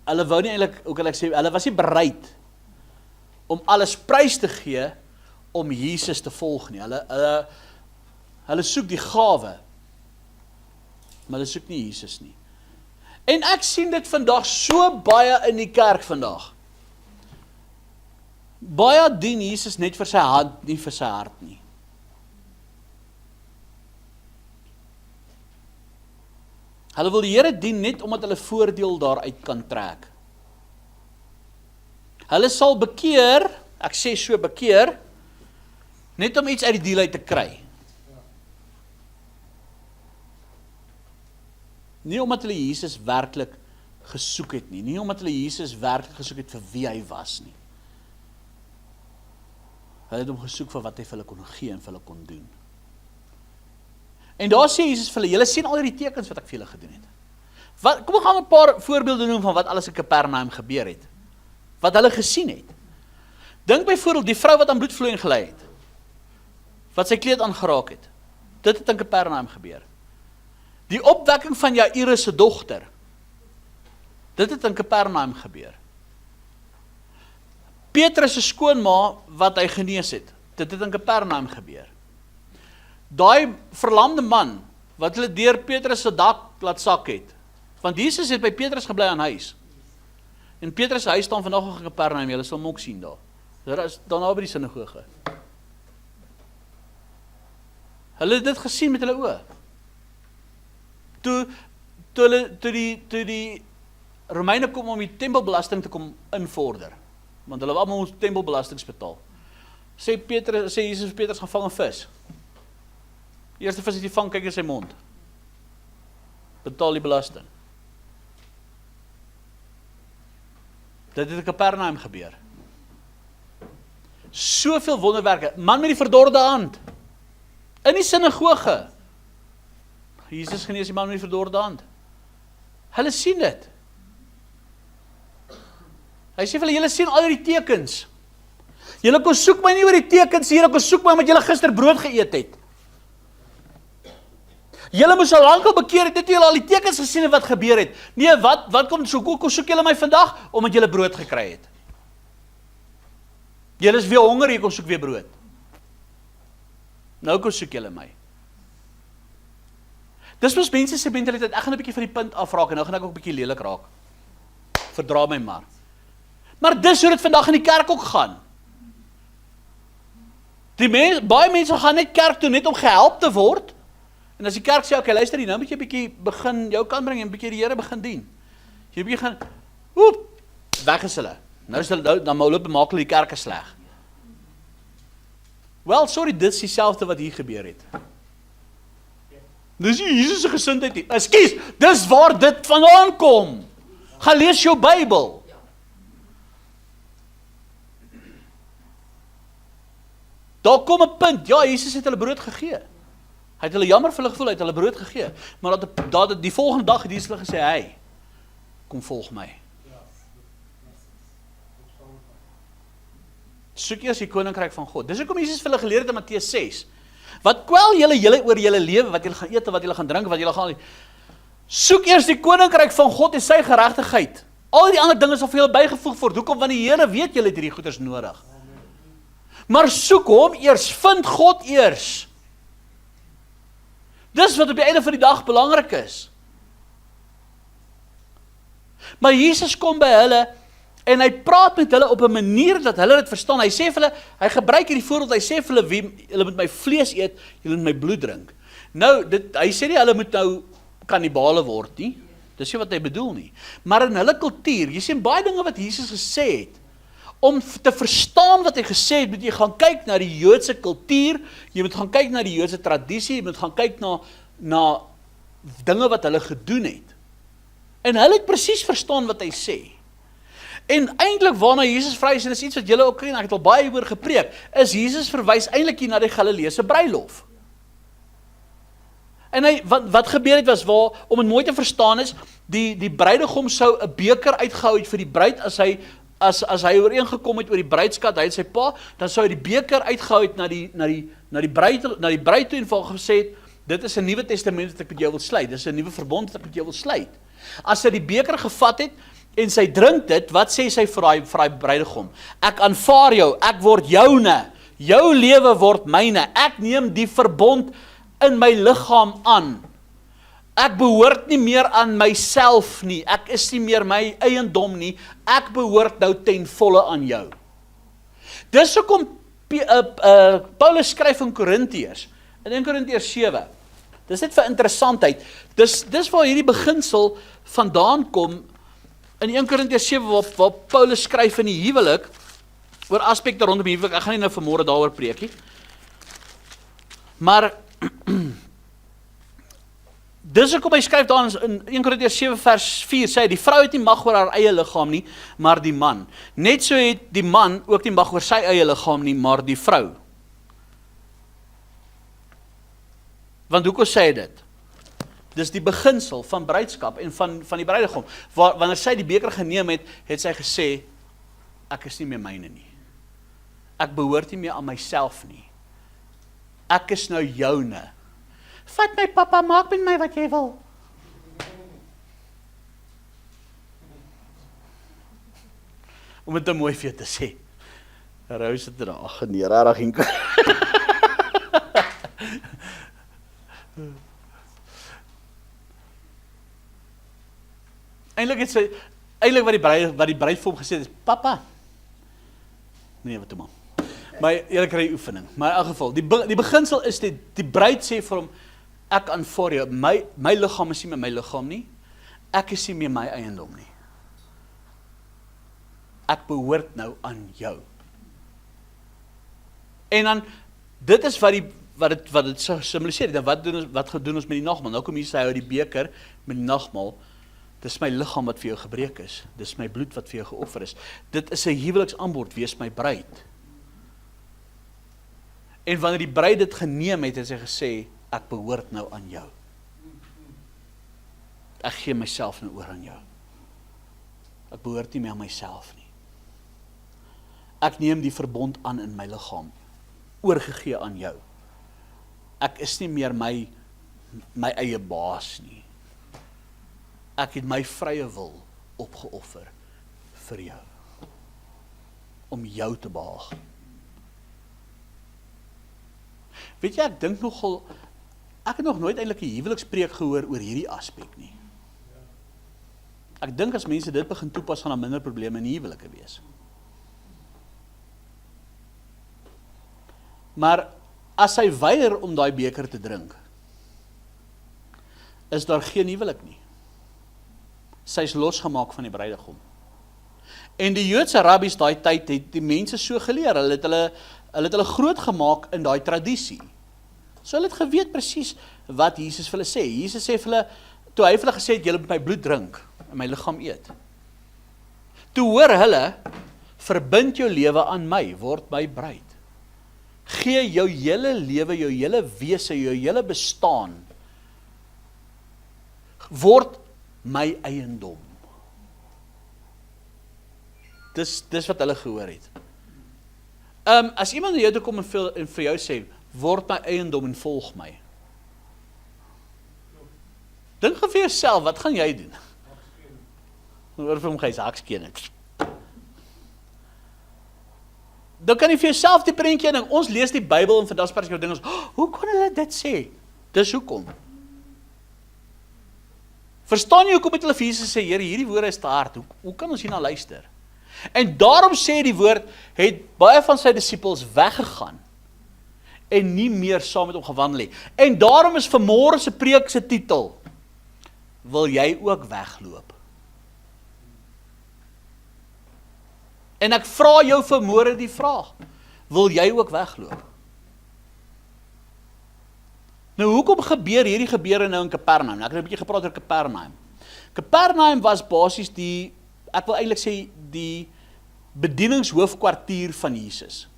eintlik, hoe kan ek sê, hulle was nie bereid om alles prys te gee om Jesus te volg nie. Hulle soek die gawe, maar hulle soek nie Jesus nie. En ek sien dit vandag so baie in die kerk vandag. Baie dien Jesus net vir sy hand, nie vir sy hart nie. Hulle wil die Here dien net omdat hulle voordeel daaruit kan trek. Hulle sal bekeer, ek sê so bekeer, net om iets uit die deal uit te kry. Nie omdat hulle Jesus werklik gesoek het nie, nie omdat hulle Jesus werklik gesoek het vir wie hy was nie. Hulle het hom gesoek vir wat hy vir hulle kon gee en vir hulle kon doen. En daar sê Jesus vir hulle, julle sien al die tekens wat ek vir julle gedoen het. Kom ons gaan 'n paar voorbeelde noem van wat alles in Kapernaum gebeur het. Wat hulle gesien het. Dink byvoorbeeld die vrou wat aan bloedvloeiing gely het. Wat sy kleed aangeraak het. Dit het in Kapernaum gebeur. Die opwekking van Jairus se dogter. Dit het in Kapernaum gebeur. Petrus se skoonma wat hy genees het. Dit het in Kapernaum gebeur. Daai verlamde man wat hulle deur Petrus se dak laat sak het. Want Jesus het by Petrus gebly aan huis. En Petrus se huis staan vandag nog in Kapernaum, julle sal hom ook sien daar. Daar is daarna by die sinagoge. Hulle het dit gesien met hulle oë. Toe die Romeine kom om die tempelbelasting te kom invorder, want hulle wou almal tempelbelastings betaal. Sê Jesus vir Petrus gaan vang 'n vis. Die eerste vis wat hy vang, kyk in sy mond. Betaal die belasting. Dit het in Kapernaum gebeur. Soveel wonderwerke. Man met die verdorde hand. In die sinagoge. Jesus genees die man met die verdorde hand. Hulle sien dit. Hy sê vir hulle, julle sien al die tekens. Julle kon soek my nie oor die tekens, julle kon soek my omdat julle gister brood geëet het. Julle moes al lank al bekeer het, dit julle al die tekens gesien het wat gebeur het. Nee, wat kom soek julle my vandag? Omdat julle brood gekry het. Julle is weer honger, jy kom soek weer brood. Nou kom soek julle my. Dis mos mense se mentaliteit, ek gaan 'n bietjie van die punt afraak en nou gaan ek ook 'n bietjie lelik raak. Verdra my maar. Maar dis hoe dit vandag in die kerk ook gaan. Baie mense gaan net kerk toe net om gehelp te word. En as die kerk sê, okay, luister hier, nou moet jy 'n bietjie begin jou kant bring en 'n bietjie die Here begin dien. Jy begin weg is hulle. Nou is hulle dan maak hulle die kerke sleg. Wel, sorry, dit is dieselfde wat hier gebeur het. Dis nie Jesus se gesindheid nie. Ekskuus, dis waar dit vandaan kom. Gaan lees jou Bybel. Daar kom 'n punt, ja, Jesus het hulle brood gegee. Hy het hulle jammer vir hulle gevoel, hy het hulle brood gegee. Maar die volgende dag het Jesus hulle gesê, hey, kom volg my. Soek eers die koninkryk van God. Dis hoekom Jesus vir hulle geleer het in Matteus 6. Wat kwel julle oor julle lewe, wat julle gaan eet, wat julle gaan drink, wat julle gaan... Soek eers die koninkryk van God en sy geregtigheid. Al die ander dinge sal vir julle bygevoeg word. Hoekom? Want die Here weet julle het hierdie goeders nodig. Maar soek hom eers, vind God eers. Dis wat op die einde van die dag belangrik is. Maar Jesus kom by hulle en hy praat met hulle op 'n manier dat hulle dit verstaan. Hy sê vir hulle, hy gebruik hierdie voorbeeld, hy sê vir hulle, julle moet my vlees eet, julle moet my bloed drink. Nou, hy sê nie hulle moet nou kannibale word nie. Dis nie wat hy bedoel nie. Maar in hulle kultuur, jy sien baie dinge wat Jesus gesê het, om te verstaan wat hy gesê het, moet jy gaan kyk na die Joodse kultuur, jy moet gaan kyk na die Joodse tradisie, jy moet gaan kyk na dinge wat hulle gedoen het. En hulle het presies verstaan wat hy sê. En eintlik waarna Jesus verwys, en is iets wat julle ook ken, ek het al baie oor gepreek, is Jesus verwys eintlik hier na die Galileese bruilof. En wat gebeur het was, om het mooi te verstaan is, die bruidegom sou 'n beker uitgehou het vir die bruid, as hy ooreengekom het oor die bruidskat, hy en sy pa, dan sou hy die beker uitgehou het na die bruid toe en vir hom gesê het, dit is 'n nuwe testament wat ek met jou wil sluit, dit is 'n nuwe verbond wat ek met jou wil sluit. As sy die beker gevat het, en sy drink dit, wat sê sy vir die bruidegom? Ek aanvaar jou, ek word joune, jou lewe word myne, ek neem die verbond in my liggaam aan. Ek behoort nie meer aan myself nie, ek is nie meer my eiendom nie, ek behoort nou ten volle aan jou. Dis hoekom Paulus skryf in Korintiërs, in 1 Korintiërs 7, dis net vir interessantheid, dis waar hierdie beginsel vandaan kom, in 1 Korintiërs 7, waar Paulus skryf in die huwelik, oor aspekte rondom die huwelik, ek gaan nie nou vanmôre daaroor preek nie, maar, dis hoekom hy skryf daar in 1 Korintiërs 7 vers 4, sê hy, die vrou het nie mag oor haar eie liggaam nie, maar die man. Net so het die man ook nie mag oor sy eie liggaam nie, maar die vrou. Want hoekom sê hy dit? Dis die beginsel van bruidskap en van die bruidegom. Wanneer sy die beker geneem het, het sy gesê, ek is nie meer myne nie. Ek behoort nie meer aan myself nie. Ek is nou joune. Vat my papa, maak met my wat jy wil. Om het mooi vir jou te sê. Rous het daar geneer, ging. Eintlik wat die bruid vir hom gesê het, is, papa. Nee, wat toe man. Maar jy kry oefening. Maar in elk geval, die beginsel is die bruid sê vir hom, ek aanvaar jou, my liggaam is nie meer my liggaam nie, ek is nie meer my eiendom nie. Ek behoort nou aan jou. En dan, dit is wat dit symboliseer, dan wat gedoen ons met die nagmaal? Nou kom hier sê hy die beker met die nagmaal, dis my liggaam wat vir jou gebreek is, dis my bloed wat vir jou geoffer is. Dit is 'n huweliksaanbod, wees my bruid. En wanneer die bruid dit geneem het, het sy gesê, ek behoort nou aan jou. Ek gee myself nou oor aan jou. Ek behoort nie meer aan myself nie. Ek neem die verbond aan in my liggaam, oorgegee aan jou. Ek is nie meer my eie baas nie. Ek het my vrye wil opgeoffer vir jou. Om jou te behaag. Weet jy, ek dink nogal, ek het nog nooit eintlik 'n huwelikspreek gehoor oor hierdie aspek nie. Ek dink as mense dit begin toepas, gaan daar minder probleme in die huwelike wees. Maar as hy weier om daai beker te drink, is daar geen huwelik nie. Sy is losgemaak van die bruidegom. En die Joodse rabbies daai tyd het die mense so geleer, hulle het hulle groot gemaak in daai tradisie. So hulle het geweet presies wat Jesus vir hulle sê. Jesus sê vir hulle, toe hy vir hulle gesê het, julle moet my bloed drink en my liggaam eet. Toe hoor hulle, verbind jou lewe aan my, word my bruid. Gee jou hele lewe, jou hele wese, jou hele bestaan, word my eiendom. Dis wat hulle gehoor het. As iemand na jou toe kom en vir jou sê, word my eiendom en volg my. Dink vir jouself, wat gaan jy doen? Oor vir hom gaan jy hakskene. Dan kan jy vir jouself die prentjie ding. Ons lees die Bybel en vandag spreek jy ding ons, hoe kon hulle dit sê? Dis hoekom. Verstaan jy hoekom het hulle vir Jesus sê, Here, hierdie woorde is te hard, hoe kan ons hierna luister? En daarom sê die woord, het baie van sy disippels weggegaan, en nie meer saam met hom gewandel het. En daarom is vanmôre se preek se titel, wil jy ook wegloop? En ek vra jou vanmôre die vraag, wil jy ook wegloop? Nou hoekom gebeur hierdie gebeure nou in Kapernaum? Ek het 'n bietjie gepraat oor Kapernaum. Kapernaum was basies ek wil eintlik sê die bedieningshoofkwartier van Jesus.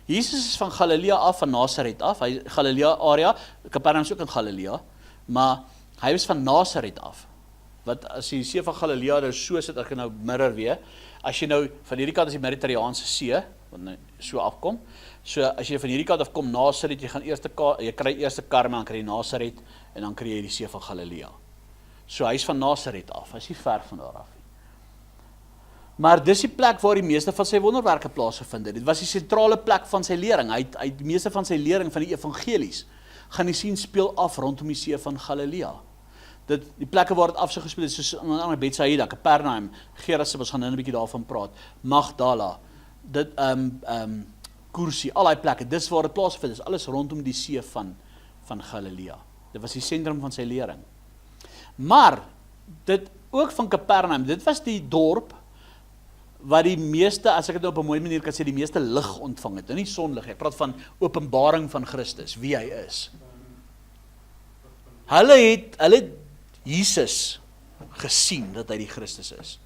Jesus is van Galilea af, van Nasaret af, hy Galilea area, Kapernaum is ook in Galilea, maar hy was van Nasaret af. Wat as jy see van Galilea, nou so sit ek nou mirror weer, as jy nou van hierdie kant is die Mediterraanse See, wat nou so afkom, so as jy van hierdie kant af kom Nasaret, jy kry eerste Karmel, dan kry jy Nasaret, en dan kry jy die See van Galilea. So hy is van Nasaret af, hy is nie ver van daar af. Maar dis die plek waar die meeste van sy wonderwerke plaasgevind het. Dit was die sentrale plek van sy lering. Hy het die meeste van sy lering van die evangelies gaan jy sien speel af rondom die See van Galilea. Die plekke waar dit af sig gespeel het, soos onder andere Betsaida, Kapernaum, Gerasib, ons gaan nou 'n bietjie daarvan praat, Magdala, Kursi, al die plekke, dis waar dit plaasgevind is, alles rondom die See van Galilea. Dit was die sentrum van sy lering. Maar, dit ook van Kapernaum, dit was die dorp wat die meeste, as ek dit op 'n mooi manier kan sê, die meeste lig ontvang het. Nou nie sonlig, ek praat van openbaring van Christus, wie hy is. Hulle het Jesus gesien dat hy die Christus is.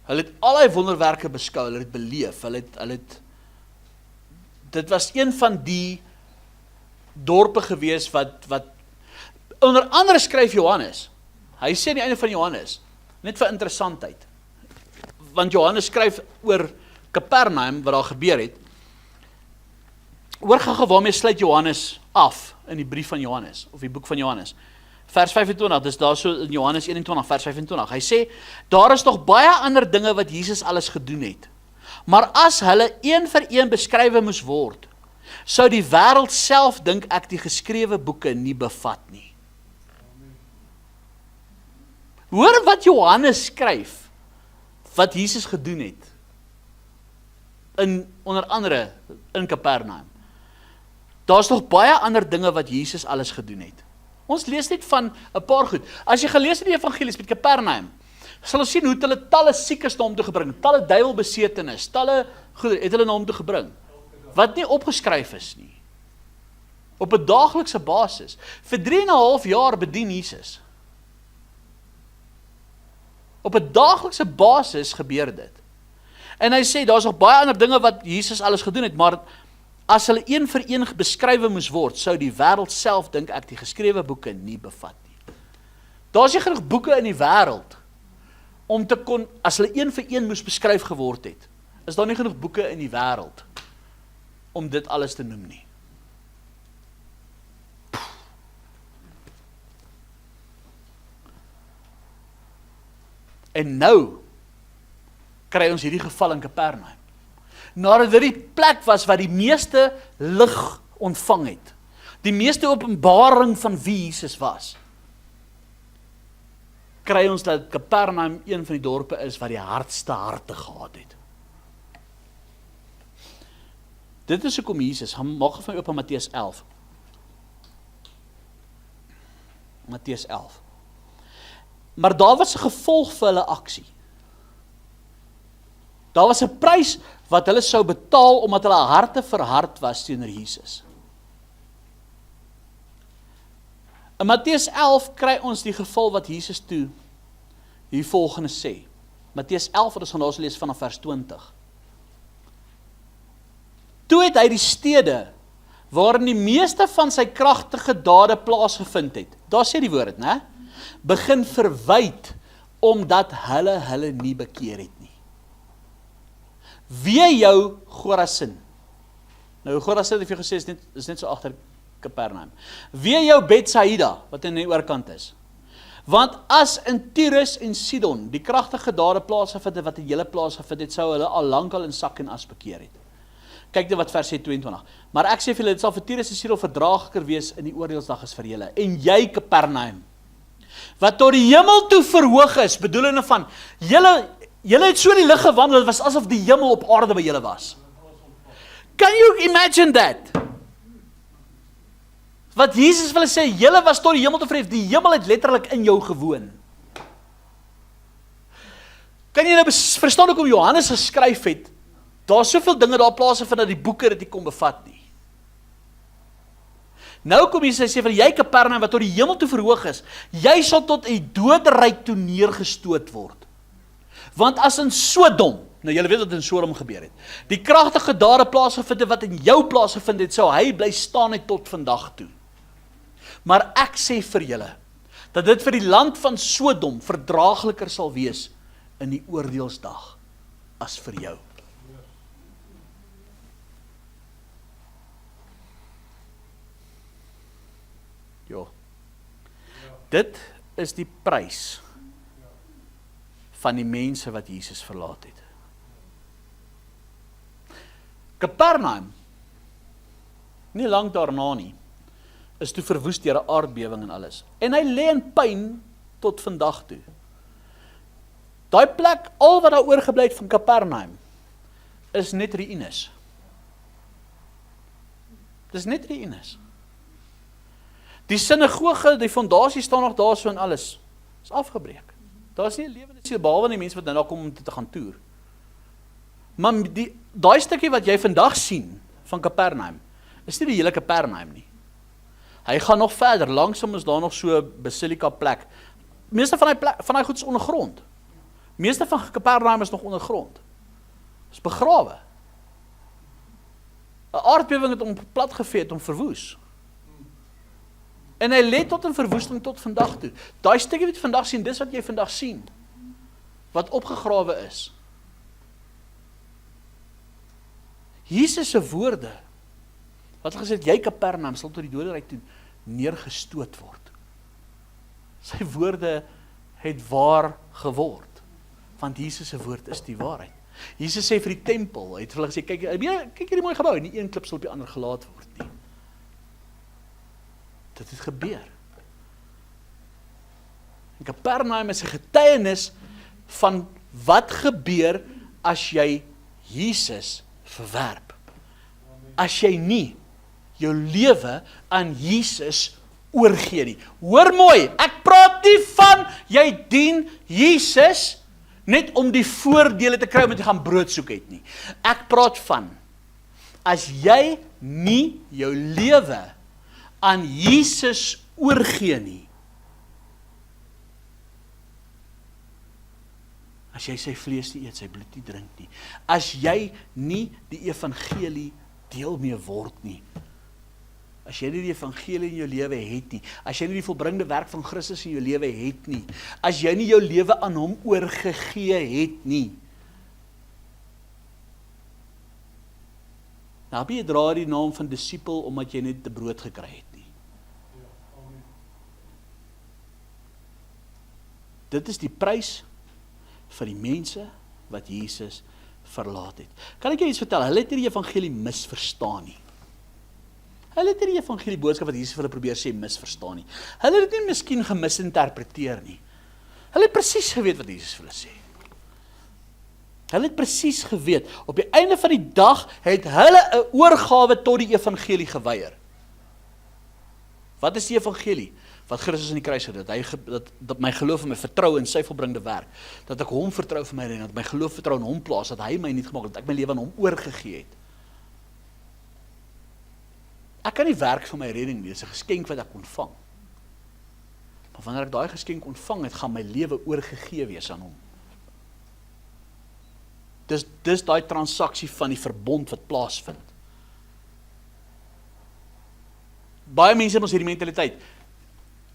Hulle het al die wonderwerke beskou, hulle het beleef, dit was een van die dorpe gewees wat onder andere skryf Johannes. Hy sê aan die einde van Johannes, net vir interessantheid, want Johannes skryf oor Kapernaum, wat daar gebeur het. Hoor gou waarmee sluit Johannes af in die brief van Johannes, of die boek van Johannes. Vers 25, dis daar so in Johannes 21, vers 25. Hy sê, daar is nog baie ander dinge wat Jesus alles gedoen het. Maar as hulle een vir een beskrywe moes word, sou die wêreld self, dink ek, die geskrewe boeke nie bevat nie. Hoor wat Johannes skryf, wat Jesus gedoen het, onder andere in Kapernaum. Daar is nog baie ander dinge wat Jesus alles gedoen het. Ons lees net van 'n paar goed. As jy gelees in die evangelies met Kapernaum, sal ons sien hoe hulle talle siekes na hom toe gebring, talle duiwelbesetenis, talle goed het hulle na hom toe gebring, wat nie opgeskryf is nie. Op 'n daaglikse basis. Vir 3,5 jaar bedien Jesus. Op 'n daaglikse basis gebeur dit. En hy sê, daar is nog baie ander dinge wat Jesus alles gedoen het, maar as hulle een vir een beskrywe moes word, sou die wêreld self, dink ek, die geskrewe boeke nie bevat nie. Daar is nie genoeg boeke in die wêreld, om te kon, as hulle een vir een moes beskryf geword het, is daar nie genoeg boeke in die wêreld, om dit alles te noem nie. En nou, kry ons hierdie geval in Kapernaum. Nadat dit die plek was waar die meeste lig ontvang het, die meeste openbaring van wie Jesus was, kry ons dat Kapernaum een van die dorpe is wat die hardste harte gehad het. Dit is hoekom Jesus, maak van oop aan Matteus 11. Matteus 11. Maar daar was 'n gevolg vir hulle aksie. Daar was 'n prys wat hulle sou betaal omdat hulle harte verhard was teenoor Jesus. In Matteus 11 kry ons die geval wat Jesus toe hier volgende sê. Matteus 11 wat ons gaan daar lees vanaf vers 20. Toe het hy die stede waarin die meeste van sy kragtige dade plaasgevind het. Daar sê die woord, né? Begin verwyd omdat hulle nie bekeer het nie. Wee jou Chorazin. Nou Chorazin het vir gesê is net so agter Kapernaum. Wee jou Betsaida wat aan die oorkant is. Want as in Tyrus en Sidon die kragtige dade plaasgevind het wat in hele plaasgevind het, sou hulle al lankal in sak en as bekeer het. Kyk net wat vers 22. Maar ek sê vir julle, dit sal vir Tyrus en Sidon verdraagliker wees in die oordeelsdag as vir julle. En jy Kapernaum, wat tot die hemel toe verhoog is, bedoelende van, julle het so in die lig gewandel, het was asof die hemel op aarde by julle was. Can you imagine that? Wat Jesus wil sê, julle was tot die hemel toe verhef, die hemel het letterlik in jou gewoon. Kan jy nou verstaan hoekom Johannes geskryf het, daar soveel dinge daar plaasgevind dat die boeke dit nie kon bevat nie. Nou kom Jesus sê van jy Kapernaum wat tot die hemel toe verhoog is, jy sal tot 'n doderyk toe neergestoot word. Want as in Sodom, nou julle weet wat in Sodom gebeur het, die kragtige dade plaasgevind het wat in jou plaasgevind het, sou hy bly staan net tot vandag toe. Maar ek sê vir julle, dat dit vir die land van Sodom verdraagliker sal wees in die oordeelsdag as vir jou. Ja. Dit is die prys van die mense wat Jesus verlaat het. Kapernaum, nie lang daarna nie, is toe verwoes deur 'n aardbewing en alles. En hy lê in pyn tot vandag toe. Daai plek, al wat daar oorgebly het van Kapernaum, is net ruïnes. Dis net ruïnes. Die sinagoge, die fondasie staan nog daar so en alles. Is afgebreek. Daar is nie 'n lewende siel, behalwe die mense wat nou daar kom om te gaan toer. Maar daai stukkie wat jy vandag sien van Kapernaum, is nie die hele Kapernaum nie. Hy gaan nog verder, langsom is daar nog so 'n basilika plek. Meeste van die goed is ondergrond. Meeste van Kapernaum is nog ondergrond. Is begrawe. 'n Aardbewing het hom platgevee, het hom verwoes. En hy lê tot in verwoesting tot vandag toe. Daai stukkie wat jy vandag sien, dis wat jy vandag sien. Wat opgegrawe is. Jesus se woorde, wat gesê het, jy Kapernaum sal tot die doderyk toe neergestoot word. Sy woorde het waar geword. Want Jesus se woord is die waarheid. Jesus sê vir die tempel, hy het vir hulle gesê, kyk hierdie mooi gebou, nie een klip sal op die ander gelaat word nie. Dit het gebeur. En Kapernaum is 'n getuienis van wat gebeur as jy Jesus verwerp. As jy nie jou lewe aan Jesus oorgee nie. Hoor mooi, ek praat nie van jy dien Jesus net om die voordele te kry om te gaan brood soek het nie. Ek praat van as jy nie jou lewe aan Jesus oorgee nie. As jy sy vlees nie eet, sy bloed nie drink nie. As jy nie die evangelie deel mee word nie. As jy nie die evangelie in jou lewe het nie. As jy nie die volbringde werk van Christus in jou lewe het nie. As jy nie jou lewe aan hom oorgegee het nie. Nou jy dra die naam van disipel omdat jy net die brood gekry het nie. Dit is die prys vir die mense wat Jesus verlaat het. Kan ek jou iets vertel? Hulle het nie die evangelie misverstaan nie. Hulle het nie die evangelie boodskap wat Jesus vir hulle probeer sê misverstaan nie. Hulle het dit nie miskien gemisinterpreteer nie. Hulle het presies geweet wat Jesus vir hulle sê. Hulle het presies geweet. Op die einde van die dag het hulle 'n oorgawe tot die evangelie geweier. Wat is die evangelie? Wat Christus in die kruis gedoen het, dat my geloof en my vertrou in sy volbringde werk, dat ek hom vertrou vir my redding, dat my geloof vertrou in hom plaas, dat hy my nie gemaak het, dat ek my lewe aan hom oorgegee het. Ek kan nie werk vir my redding nie, dit is 'n geskenk wat ek ontvang. Maar wanneer ek daai geskenk ontvang het, gaan my lewe oorgegee wees aan hom. Dis daai transaksie van die verbond wat plaasvind. Baie mense het ons hierdie mentaliteit.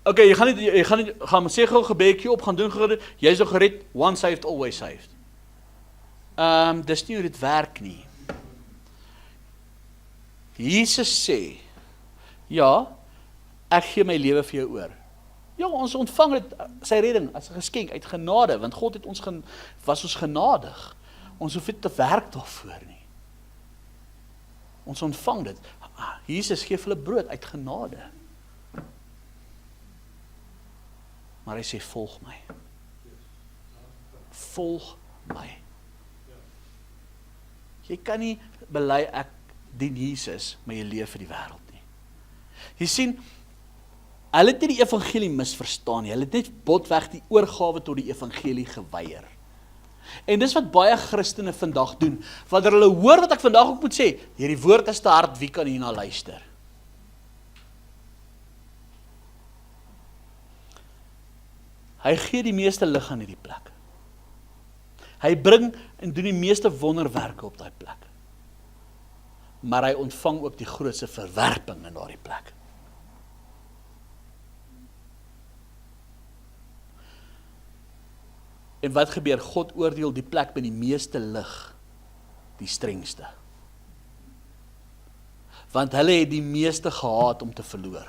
Okay, jy gaan sê gou 'n gebedjie op, gaan doen gou, jy is nou gered, once saved, always saved. Dis nie hoe dit werk nie. Jesus sê, ja, ek gee my lewe vir jou oor. Ja, ons ontvang dit, sy redding, as 'n geskenk uit genade, want God het was ons genadig. Ons hoef nie te werk daarvoor nie. Ons ontvang dit. Jesus gee vir hulle brood uit genade. Maar hy sê, volg my. Volg my. Jy kan nie bely ek dien Jesus, maar jy leef vir die wêreld nie. Jy sien, hulle het nie die evangelie misverstaan nie. Hulle het net botweg die oorgawe tot die evangelie geweier. En dis wat baie Christene vandag doen. Wanneer hulle hoor wat ek vandag ook moet sê, hierdie woord is te hard, wie kan hierna luister? Hy gee die meeste lig aan hierdie plek. Hy bring en doen die meeste wonderwerke op daai plek. Maar hy ontvang ook die grootste verwerping in daardie plek. En wat gebeur? God oordeel die plek met die meeste lig, die strengste. Want hulle het die meeste gehaat om te verloor.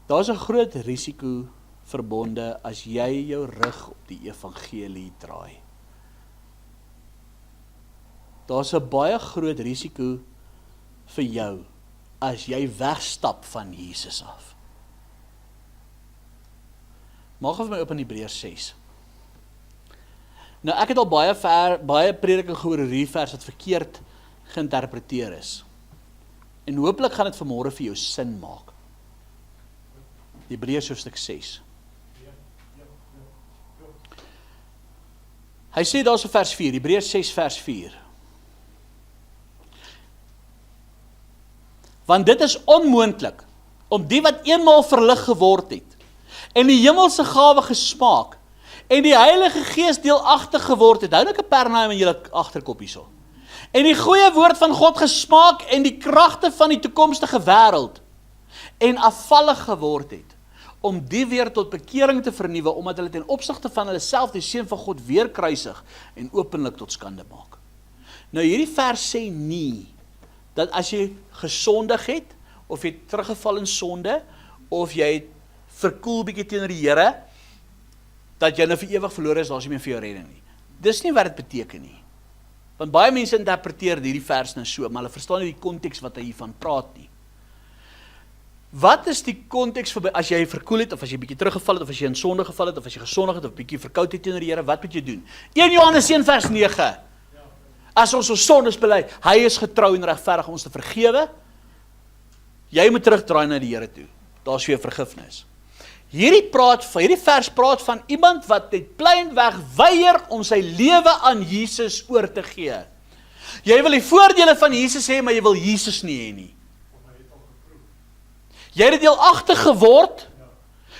Daar is 'n groot risiko verbonde as jy jou rug op die evangelie draai. Daar is 'n baie groot risiko vir jou as jy wegstap van Jesus af. Maak vir my op in Hebreërs 6. Nou ek het al baie prediking gehoor oor hierdie vers wat verkeerd geïnterpreteer is. En hopelik gaan dit vanmôre vir jou sin maak. Hebreërs hoofstuk 6. Hy sê daar so vers 4, Hebreërs 6 vers 4. Want dit is onmoontlik om die wat eenmaal verlig geword het en die hemelse gawe gesmaak en die Heilige Gees deelagtig geword het. Hou net 'n pernaam in julle agterkop hierso. En die goeie woord van God gesmaak en die kragte van die toekomstige wêreld en afvallig geword het om die weer tot bekering te vernuwe omdat hulle ten opsigte van hulle self die seun van God weer kruisig en openlik tot skande maak. Nou hierdie vers sê nie dat as jy gesondig het of jy teruggeval in sonde of jy het verkoel bietjie teenoor die Here, dat jy nou vir ewig verlore is, daar is nie meer vir jou redding nie. Dis nie wat dit beteken nie. Want baie mense interpreteer hierdie vers nou so, maar hulle verstaan nie die konteks wat hy hiervan praat nie. Wat is die konteks vir as jy verkoel het, of as jy bietjie teruggeval het, of as jy in sonde geval het, of as jy gesondig het, of bietjie verkoud het teenoor die Here, wat moet jy doen? 1 Johannes 1 vers 9. As ons ons sondes bely, hy is getrou en regverdig om ons te vergewe, jy moet terugdraai na die Here toe. Daar's vir jou vergifnis. Hierdie vers praat van iemand wat net pleinweg weier om sy lewe aan Jesus oor te gee. Jy wil die voordele van Jesus hê, maar jy wil Jesus nie hê nie. Jy het deelagtig geword,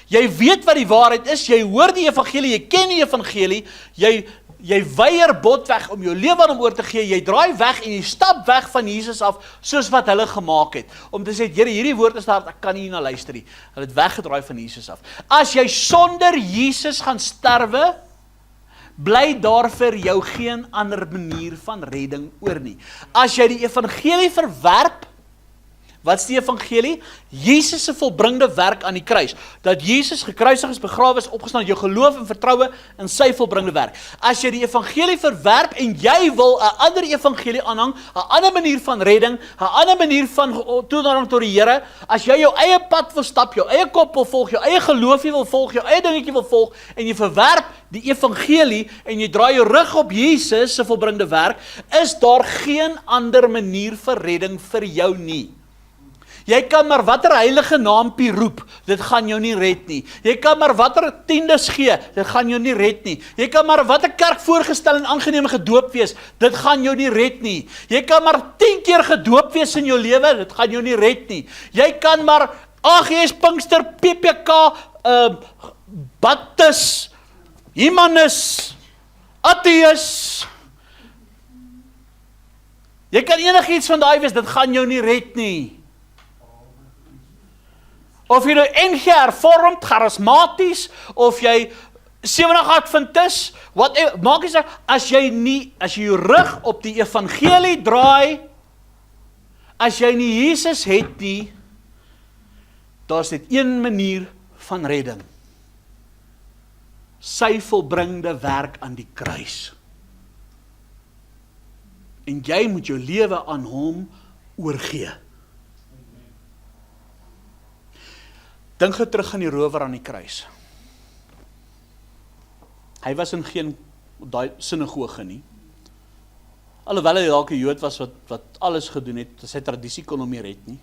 jy weet wat die waarheid is, jy hoor die evangelie, jy ken die evangelie, jy weier botweg om jou lewe aan hom oor te gee, jy draai weg en jy stap weg van Jesus af, soos wat hulle gemaak het, om te sê, Here, hierdie woord is daar, ek kan nie na luister nie, hulle het weggedraai van Jesus af. As jy sonder Jesus gaan sterwe, bly daar vir jou geen ander manier van redding oor nie. As jy die evangelie verwerp, wat is die evangelie? Jesus se volbringde werk aan die kruis. Dat Jesus gekruisig is, begrawe is, opgestaan, jou geloof en vertroue in sy volbringde werk. As jy die evangelie verwerp en jy wil 'n ander evangelie aanhang, 'n ander manier van redding, 'n ander manier van toenadering tot die Here, as jy jou eie pad wil stap, jou eie kop wil volg, jou eie geloofie wil volg, jou eie dingetjie wil volg en jy verwerp die evangelie en jy draai jou rug op Jesus se volbringde werk, is daar geen ander manier vir redding vir jou nie. Jy kan maar watter heilige naampie roep, dit gaan jou nie red nie. Jy kan maar watter tiendes gee, dit gaan jou nie red nie. Jy kan maar watter kerk voorgestel en aangeneem gedoop wees, dit gaan jou nie red nie. Jy kan maar 10 keer gedoop wees in jou lewe, dit gaan jou nie red nie. Jy kan maar AGS, Pinkster, PPK, Baptis, Humanis, Atheïs. Jy kan enigiets van daai wees, dit gaan jou nie red nie. Of jy nou NG hervormd, charismaties, of jy 70 Adventis, whatever, maak nie saak, as jy jou rug op die evangelie draai, as jy nie Jesus het nie, daar is net een manier van redding. Sy volbringde werk aan die kruis. En jy moet jou lewe aan hom oorgee. Dink terug aan die rower aan die kruis. Hy was in geen daai sinagoge nie. Alhoewel hy dalk 'n Jood was wat alles gedoen het, sy tradisie kon hom nie red nie.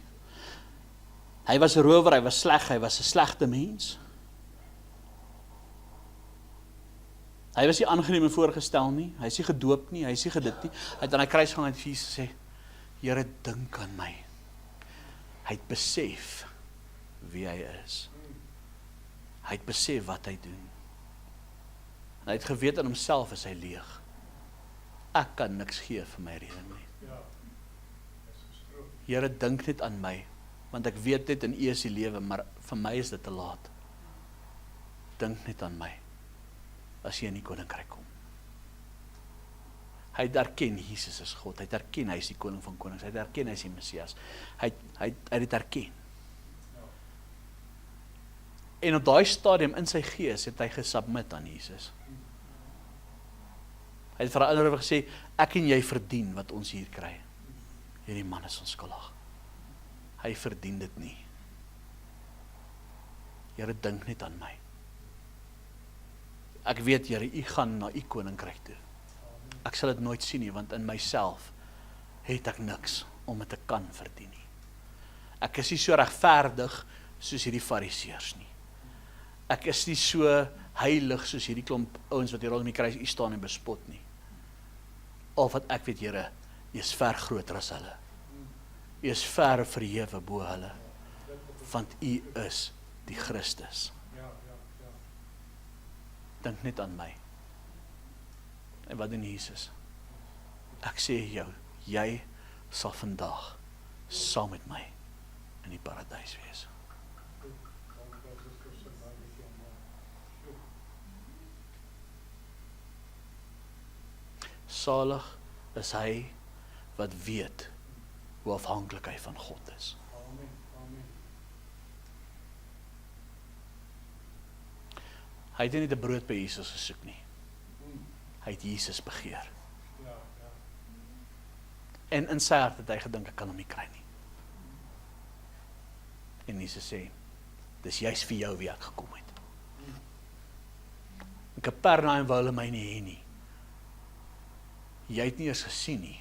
Hy was 'n rower, hy was sleg, hy was 'n slegte mens. Hy was nie aangeneem en voorgestel nie, hy is nie gedoop nie, hy is nie gedit nie. Hy het aan die kruis gehang en vir Jesus gesê, Here, dink aan my. Hy het besef wie hy is. Hy het besef wat hy doen. En hy het geweet aan homself is hy leeg. Ek kan niks gee vir my reding nie. Here, dink net aan my, want ek weet net in U is die lewe, maar vir my is dit te laat. Dink net aan my, as jy in die koninkryk kom. Hy het erken, Jesus is God, hy het erken, hy is die koning van konings, hy het erken, hy is die Messias, hy het dit erken. En op daai stadium in sy gees het hy gesubmit aan Jesus. Hy het vir die ander gesê, ek en jy verdien wat ons hier kry. Hierdie man is onskuldig. Hy verdien dit nie. Here, dink net aan my. Ek weet, Here, U gaan na U koninkryk toe. Ek sal dit nooit sien nie, want in myself het ek niks om dit te kan verdien nie. Ek is nie so regverdig soos hierdie fariseërs nie. Ek is nie so heilig soos hierdie klomp ouens wat hier rondom die kruis U staan en bespot nie. Al wat ek weet, Here, U is ver groter as hulle. U is ver verhewe bo hulle, want U is die Christus. Dink net aan my. En wat doen Jesus? Ek sê jou, jy sal vandag saam met my in die paradys wees. Salig is hy wat weet hoe afhanklik hy van God is. Hy het nie die brood by Jesus gesoek nie. Hy het Jesus begeer. En in sy hart het hy gedink, ek kan hom nie kry nie. En Jesus sê, dis juist vir jou wie ek gekom het. In Kapernaum wou hulle my nie hê nie. Jy het nie eens gesien nie,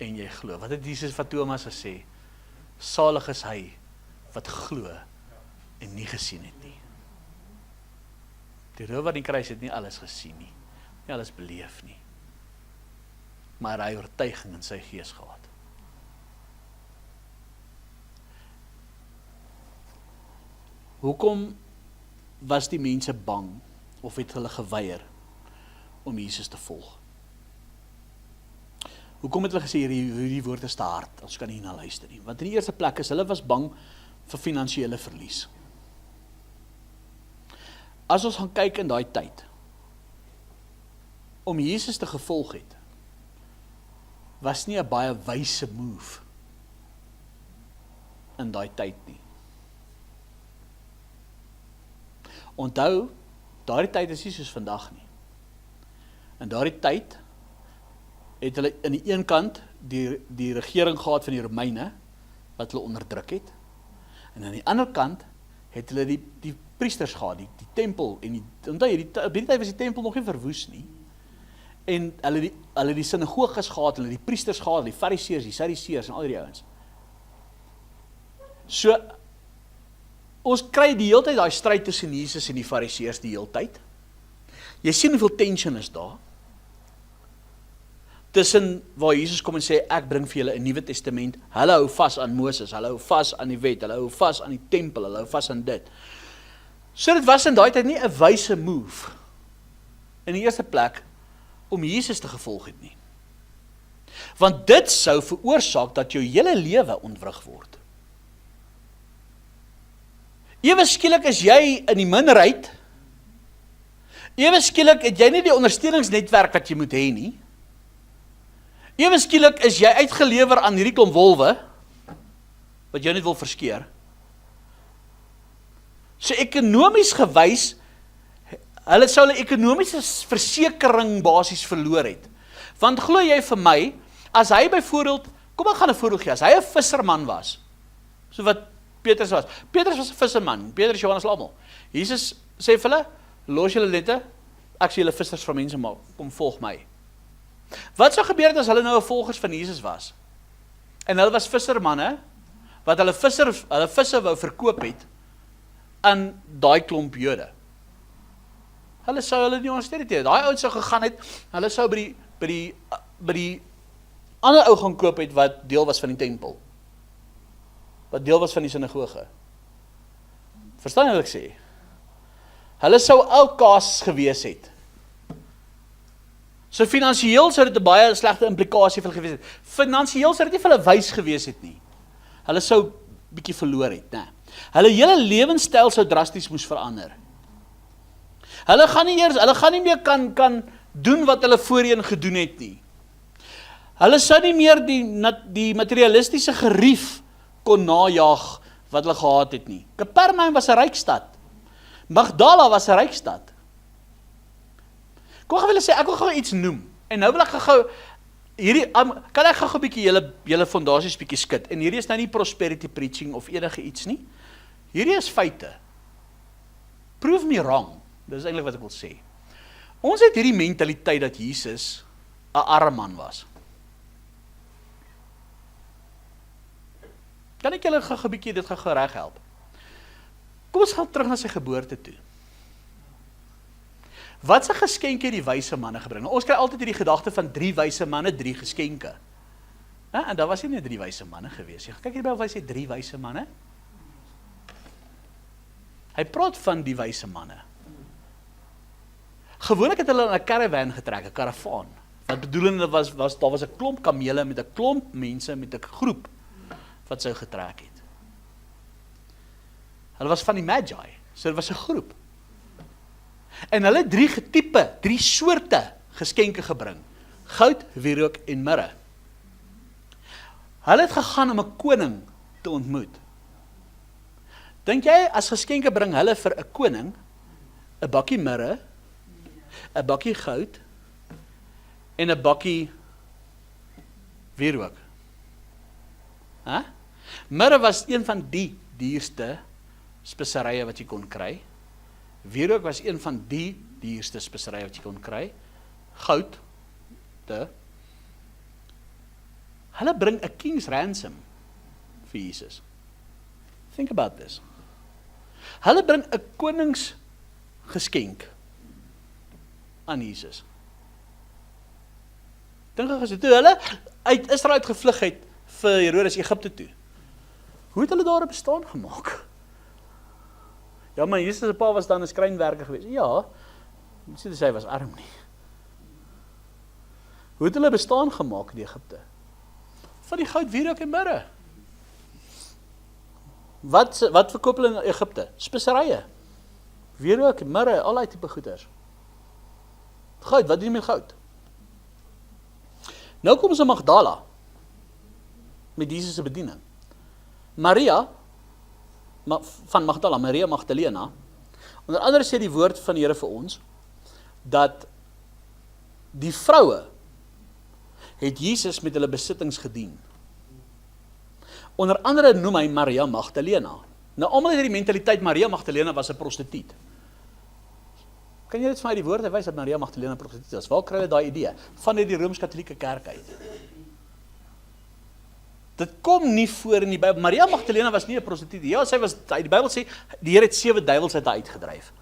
en jy glo. Wat het Jesus van Thomas gesê? Salig is hy wat glo en nie gesien het nie. Die rower aan die kruis het nie alles gesien nie, nie alles beleef nie, maar hy oortuiging in sy gees gehad. Hoekom was die mense bang, of het hulle geweier om Jesus te volg? Hoekom het hulle gesê, hierdie woord is te hard, ons kan nie na luister nie? Want in die eerste plek is, hulle was bang vir finansiële verlies. As ons gaan kyk in daai tyd, om Jesus te gevolg het, was nie 'n baie wyse move in daai tyd nie. Onthou, daardie tyd is nie soos vandag nie. In daardie tyd het hulle aan die een kant die regering gehad van die Romeine, wat hulle onderdruk het, en aan die ander kant het hulle die priesters gehad, die tempel, en onthou, op die tyd was die tempel nog nie verwoes nie, en hulle die sinagoges gehad, hulle die priesters gehad, die fariseërs, die sadiseërs, en al die ouens. So, ons kry die hele tyd daai stryd tussen Jesus en die fariseërs die hele tyd. Jy sien hoeveel tension is daar, tussen waar Jesus kom en sê, ek bring vir julle 'n Nuwe Testament, hulle hou vas aan Moses, hulle hou vas aan die wet, hulle hou vas aan die tempel, hulle hou vas aan dit. So dit was in daai tyd nie 'n wyse move, in die eerste plek, om Jesus te gevolg het nie. Want dit sou veroorsaak dat jou hele lewe ontwrig word. Ewe skielik is jy in die minderheid, ewe skielik het jy nie die ondersteuningsnetwerk wat jy moet hê nie, ewe skielik is jy uitgelewer aan hierdie klomp wolwe, wat jy net wil verskeer. So ekonomies gewys, hulle sou hulle ekonomiese versekering basies verloor het. Want glo jy vir my, as hy byvoorbeeld, kom ek gaan 'n voorbeeld gee, as hy 'n visserman was, so wat Petrus was 'n visserman, Petrus, Johannes, almal. Jesus sê vir hulle, los julle nette, ek sê julle vissers van mense maak, kom volg my. Wat sou gebeur het as hulle nou 'n volgers van Jesus was? En hulle was vissermanne, wat hulle visse wou verkoop het, aan daai klomp Jode. Hulle sou hulle nie ondersteun het. Daai ouens sou gegaan het, hulle sou by die ander ou gaan koop het wat deel was van die tempel. Wat deel was van die sinagoge. Verstaan jy wat ek sê? Hulle sou outcasts gewees het. So finansiëel sou dit 'n baie slegte implikasie vir hulle gewees het. Finansiëel sou dit nie vir hulle wys gewees het nie. Hulle sou bietjie verloor het, né? Hulle hele lewenstyl sou drasties moes verander. Hulle gaan nie meer kan doen wat hulle voorheen gedoen het nie. Hulle sou nie meer die materialistiese gerief kon najaag wat hulle gehad het nie. Kapernaum was 'n ryk stad. Magdala was 'n ryk stad. Ek wil gou iets noem. En nou wil ek gou kan ek gou 'n bietjie julle fondasies bietjie skud. En hierdie is nou nie prosperity preaching of enige iets nie. Hierdie is feite. Prove me wrong. Dis eintlik wat ek wil sê. Ons het hierdie mentaliteit dat Jesus 'n arm man was. Kan ek julle gou 'n bietjie dit gou reg help? Kom ons gaan terug na sy geboorte toe. Wat se geskenke het die wyse manne gebring? Ons kry altyd hierdie gedagte van 3 wyse manne, 3 geskenke. En daar was nie net 3 wyse manne gewees nie. Kyk hier by, hy sê 3 wyse manne. Hy praat van die wyse manne. Gewoonlik het hulle in 'n caravan getrek, 'n karavaan. Wat bedoelende was daar was 'n klomp kamele met 'n klomp mense met 'n groep wat sou getrek het. Hulle was van die Magi, so dit was 'n groep. En hulle het 3 soorte geskenke gebring. Goud, wierook en mirre. Hulle het gegaan om 'n koning te ontmoet. Dink jy, as geskenke bring hulle vir 'n koning, 'n bakkie mirre, 'n bakkie goud, en 'n bakkie wierook? Mirre was een van die duurste speserye wat jy kon kry. Wierook was een van die duurste speserye wat jy kon kry. Goud, hulle bring 'n king's ransom vir Jesus. Think about this. Hulle bring 'n koningsgeskenk aan Jesus. Dink as toe hulle uit Israel gevlug het vir Herodes Egipte toe. Hoe het hulle daar 'n bestaan gemaak? Ja, maar Jesus se pa was dan 'n skrynwerker geweest. Ja, mens sê hy was arm nie. Hoe het hulle bestaan gemaak in Egipte? Van die goud, wierook en mirre. Wat verkoop hulle in Egipte? Speserye. Wierook, mirre, al die tipe goeders. Goud, wat doen jy met goud? Nou kom ons aan Magdala met Jesus se bediening. Maria van Magdala, Maria Magdalena, onder andere sê die woord van die Here vir ons, dat die vroue het Jesus met hulle besittings gedien. Onder andere noem hy Maria Magdalena. Nou almal het die mentaliteit Maria Magdalena was 'n prostituut. Kan jy dit vir my die woorde wys dat Maria Magdalena 'n prostituut was? Waar kry hulle daai idee? Van die Rooms-Katolieke kerk uit. Dit kom nie voor in die Bybel. Maria Magdalena was nie 'n prostituut. Ja, die Bybel sê die Here het 7 duiwels uit haar uitgedryf.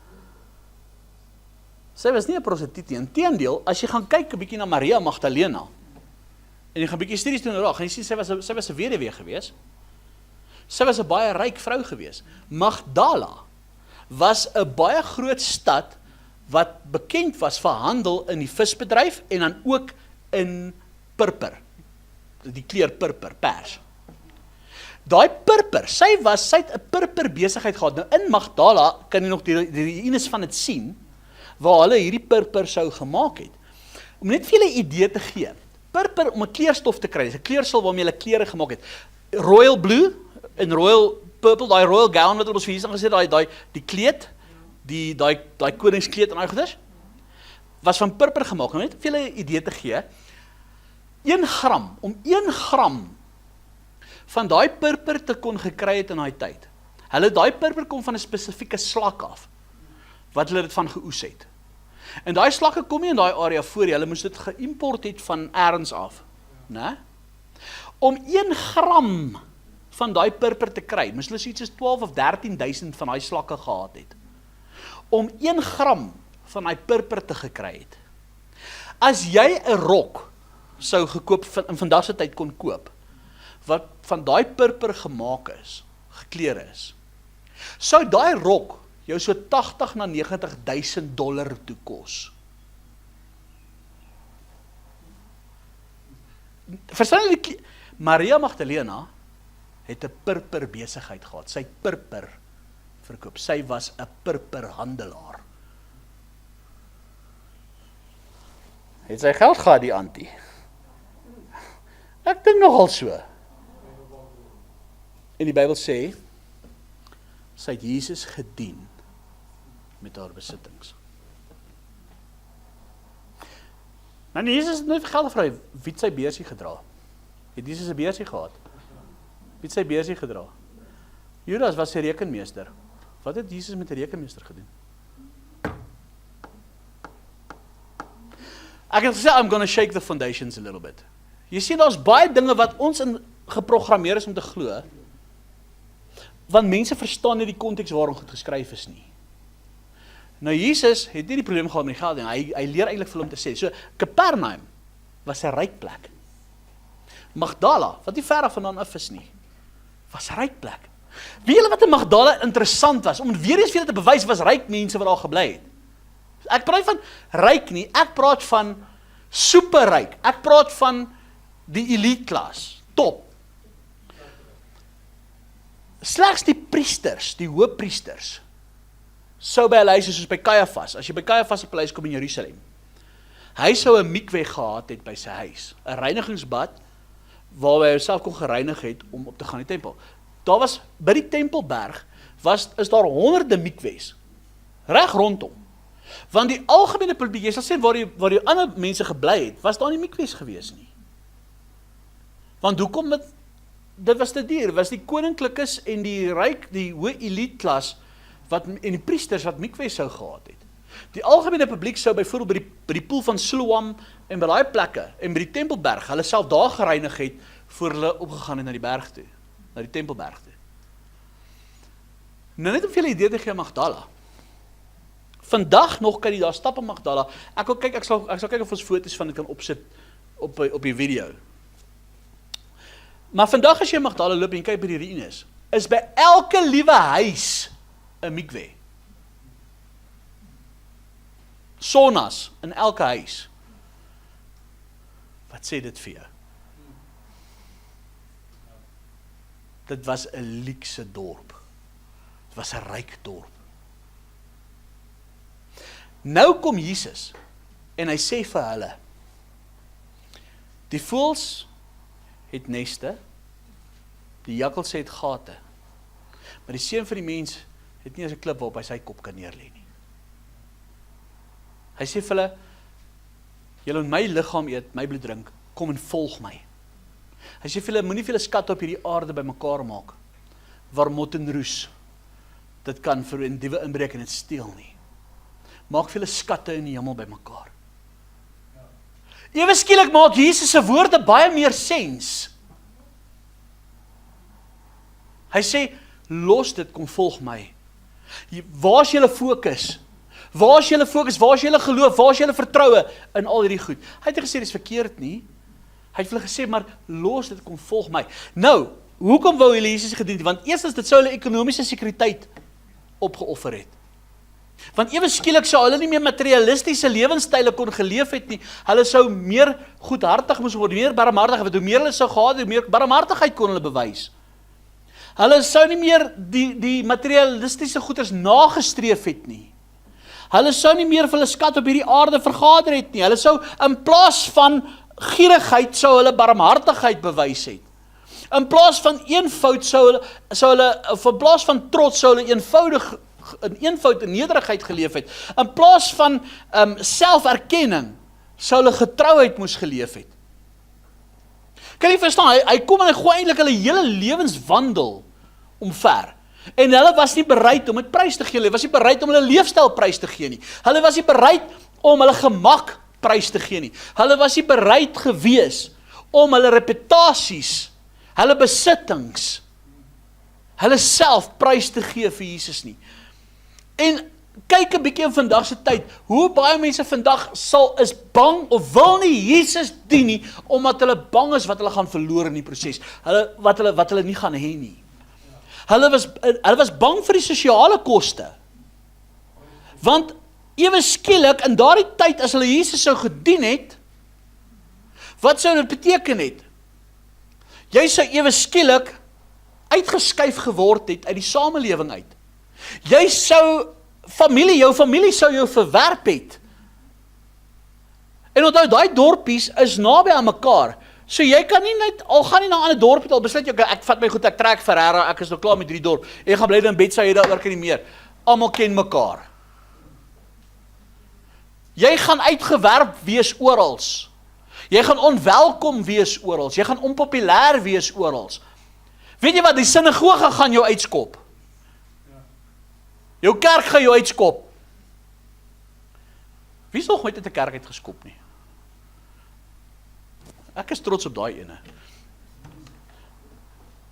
Sy was nie 'n prostituut nie. Inteendeel, as jy gaan kyk 'n bietjie na Maria Magdalena en jy gaan 'n bietjie studies doen oor haar, gaan jy sien sy was 'n weduwee gewees. Sy was 'n baie ryk vrou gewees. Magdala was 'n baie groot stad wat bekend was vir handel in die visbedryf en dan ook in purper. Die kleur purper, pers. Daai purper, sy het 'n purper besigheid gehad. Nou in Magdala kan jy nog die ruïnes van dit sien waar hulle hierdie purper sou gemaak het. Om net vir julle 'n idee te gee. Purper om 'n kleurstof te kry, dis 'n kleursel waarmee hulle klere gemaak het. Royal blue en royal purple, daai royal gown wat ons vir hier gesê, die kleed, daai koningskleed en daai goeders was van purper gemaak. Om net vir julle 'n idee te gee. 1 gram, om 1 gram van daai purper te kon gekry het in daai tyd. Daai purper kom van 'n spesifieke slak af, wat hulle dit van geoes het. En daai slakke kom nie in daai area voor nie, hulle moes dit geïmport het van elders af. Né? Om 1 gram van daai purper te kry, moes hulle so iets as 12 of 13.000 van daai slakke gehad het. Om 1 gram van hy purper te gekry het. As jy 'n rok sou gekoop, in vandag se tyd kon koop, wat van daai purper gemaak is, gekleure is, sou daai rok jou so 80 na 90.000 dollar toe kos. Verstaan jy, Maria Magdalena het 'n purper besigheid gehad. Sy het purper verkoop. Sy was 'n purperhandelaar. Het sy geld gehad, die antie? Ek dink nogal so. En die Bybel sê, sy het Jesus gedien met haar besittings. Nou, Jesus het nooit vir geld gevra, wie het sy beursie gedra? Het Jesus 'n beursie gehad? Wie het sy beursie gedra? Judas was sy rekenmeester. Wat het Jesus met 'n rekenmeester gedoen? Ek het gesê, I'm gonna shake the foundations a little bit. Jy sien, daar's baie dinge wat ons in geprogrammeer is om te glo, want mense verstaan nie die konteks waarom goed geskryf is nie. Nou, Jesus het nie die probleem gehad met die geld nie, hy leer eintlik vir hom te sê, so, Capernaum was 'n ryk plek. Magdala, wat nie ver af vandaan af is nie, was 'n ryk plek. Weet julle wat in Magdala interessant was, om weer eens vir julle te bewys, was ryk mense wat daar gebly het. Ek praat van ryk nie, ek praat van superryk, ek praat van die elite klas, top. Slegs die priesters, die hoëpriesters, sou by hulle huise soos by Caiaphas, as jy by Caiaphas se paleis kom in Jerusalem, hy sou 'n mikwe gehad het by sy huis, 'n reinigingsbad, waar hy homself kon gereinig het om op te gaan in die tempel. Daar was, by die Tempelberg, is daar honderde mikwes, reg rondom. Want die algemene publiek, jy sal sê waar die ander mense gebly het, was daar nie mikwes gewees nie. Want hoekom dit was te duur, was die koninklikes en die ryk, die hoë elite klas, en die priesters wat mikwes sou gehad het. Die algemene publiek sou byvoorbeeld by die poel van Siloam en by daai plekke, en by die Tempelberg, hulle self daar gereinig het, voor hulle opgegaan het na die berg toe, na die Tempelberg toe. Nou net om vir julle idee te gee, Magdala. Vandag nog kan jy daar stap in Magdala. Ek sal kyk of ons foto's van dit kan opsit op die video. Maar vandag as jy in Magdala loop en kyk by die ruïnes, is by elke liewe huis 'n mikwe. Saunas in elke huis. Wat sê dit vir jou? Dit was 'n luukse dorp. Dit was 'n ryk dorp. Nou kom Jesus en hy sê vir hulle, die voëls het neste, die jakkals het gate, maar die seun van die mens het nie eens 'n klip waarop hy sy kop kan neerlê nie. Hy sê vir hulle, julle moet my liggaam eet, my bloed drink, kom en volg my. Hy sê vir hulle, moenie vir julle skatte op hierdie aarde bymekaar maak, waar mot en roes dit kan vir en diewe inbreek en dit steel nie. Maak vir julle skatte in die hemel bymekaar. Ewe skielik maak Jesus se woorde baie meer sens. Hy sê, los dit, kom volg my. Waar is julle fokus? Waar is julle fokus? Waar is julle geloof? Waar is julle vertroue in al hierdie goed? Hy het nie gesê, dit is verkeerd nie. Hy het vir hulle gesê, maar los dit, kom volg my. Nou, hoekom wou hulle Jesus gedien? Want eerstens, dit sou hulle ekonomiese sekuriteit opgeoffer het. Want ewe skielik sou hulle nie meer materialistiese lewenstyle kon geleef het nie. Hulle sou meer goedhartig moes word, meer barmhartig, want hoe meer hulle sou gehad, hoe meer barmhartigheid kon hulle bewys. Hulle sou nie meer die materialistiese goeders nagestreef het nie. Hulle sou nie meer vir hulle skat op hierdie aarde vergader het nie. Hulle sou in plaas van gierigheid sou hulle barmhartigheid bewys het. In plaas van eenvoud in plaas van trots sou hulle eenvoud en nederigheid geleef het. In plaas van selferkenning sou hulle getrouheid moes geleef het. Kan jy verstaan, hy kom en hy gooi eintlik hulle hele lewenswandel omver. En hulle was nie bereid om dit prys te gee, hulle was nie bereid om hulle leefstyl prys te gee nie. Hulle was nie bereid om hulle gemak prys te gee nie. Hulle was nie bereid gewees om hulle reputasies, hulle besittings, hulle self prys te gee vir Jesus nie. En kyk 'n bietjie in vandag se tyd, hoe baie mense vandag is bang of wil nie Jesus dien nie, omdat hulle bang is wat hulle gaan verloor in die proses, wat hulle nie gaan hê nie. Hulle was bang vir die sosiale koste, want ewe skielik in daardie tyd as hulle Jesus sou gedien het, wat sou dit beteken het? Jy sou ewe skielik uitgeskuif geword het uit die samelewing uit. Jy sou jou familie sou jou verwerp het. En onthou, daai dorpies is naby aan mekaar. So jy kan nie net, al gaan nie na 'n ander dorp, al besluit jy, ek vat my goed, ek trek Ferrara, ek is nou klaar met hierdie dorp. Ek gaan bly in Bethsaida, daar werk nie meer. Almal ken mekaar. Jy gaan uitgewerp wees orals. Jy gaan onwelkom wees orals. Jy gaan onpopulêr wees orals. Weet jy wat, die sinagoge gaan jou uitskop. Jou kerk gaan jou uitskop. Wie is nog ooit uit 'n kerk uitgeskop nie? Ek is trots op daai ene.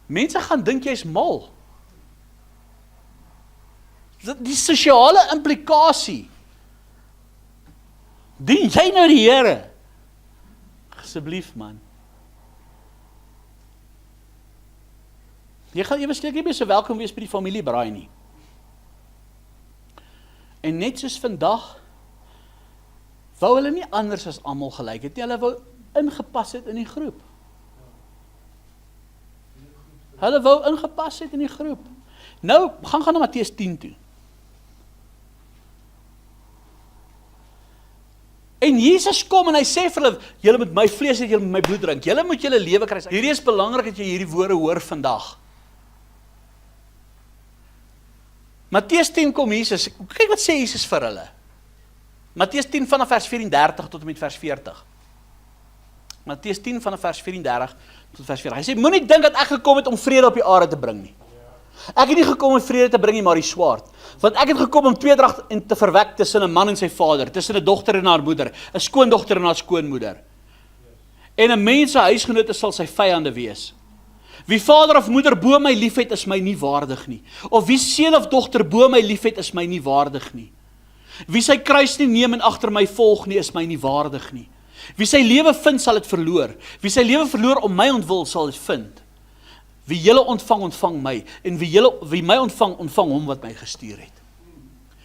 Mense gaan dink jy's mal. Die sosiale implikasie. Dien jy nou die Here? Asseblief man. Jy gaan ewe skielik nie meer so welkom wees by die familiebraai nie. En net soos vandag, wou hulle nie anders as almal gelyk het nie, hulle wou ingepas het in die groep. Hulle wou ingepas het in die groep. Nou, gaan na Matteus 10 toe. En Jesus kom en hy sê vir hulle, julle moet my vlees eet, julle moet my bloed drink, julle moet julle lewe kry. Hierdie is belangrik dat jy hierdie woorde hoor vandag. Matteus 10 kom Jesus, kyk wat sê Jesus vir hulle. Matteus 10 vanaf vers 34 tot en met vers 40. Matteus 10 vanaf vers 34 tot vers 40. Hy sê, moenie dink dat ek gekom het om vrede op die aarde te bring nie. Ek het nie gekom om vrede te bring nie, maar die swaard. Want ek het gekom om tweedrag te verwek tussen 'n man en sy vader, tussen 'n dogter en haar moeder, 'n skoondogter en haar skoonmoeder. En 'n mens se huisgenote sal sy vyande wees. Wie vader of moeder bo my liefhet, is my nie waardig nie. Of wie seun of dogter bo my liefhet, is my nie waardig nie. Wie sy kruis nie neem en agter my volg nie, is my nie waardig nie. Wie sy lewe vind, sal dit verloor. Wie sy lewe verloor om my ontwil, sal dit vind. Wie julle ontvang, ontvang my. En wie my ontvang, ontvang hom wat my gestuur het.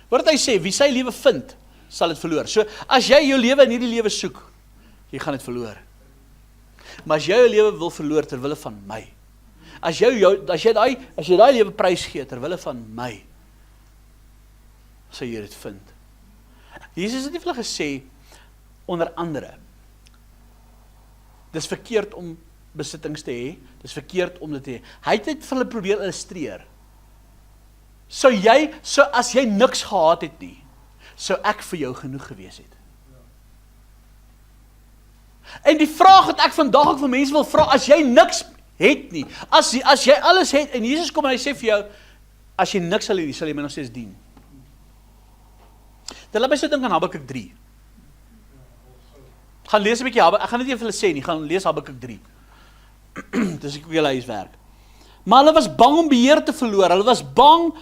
Wat hy sê, wie sy lewe vind, sal dit verloor. So, as jy jou lewe in hierdie lewe soek, jy gaan dit verloor. Maar as jy jou lewe wil verloor terwille van my, as jy daai lewe prys gee terwille van my, sal jy dit vind. Jesus het nie vir hulle gesê, onder andere, dis verkeerd om besittings te hê, dis verkeerd om dit te hê. Hy het dit vir hulle probeer illustreer. So as jy niks gehad het nie, sou ek vir jou genoeg gewees het. En die vraag wat ek vandag ook vir mense wil vra, as jy niks het nie, as jy alles het, en Jesus kom en hy sê vir jou, as jy niks sal hê nie, sal jy my nog steeds dien. Dan laat my so dink aan Habakuk 3. Gaan lees 'n bietjie Habakuk, ek gaan dit nie vir hulle sê nie, gaan lees Habakuk 3. Dis ek julle huiswerk. Maar hulle was bang om beheer te verloor, hulle was bang,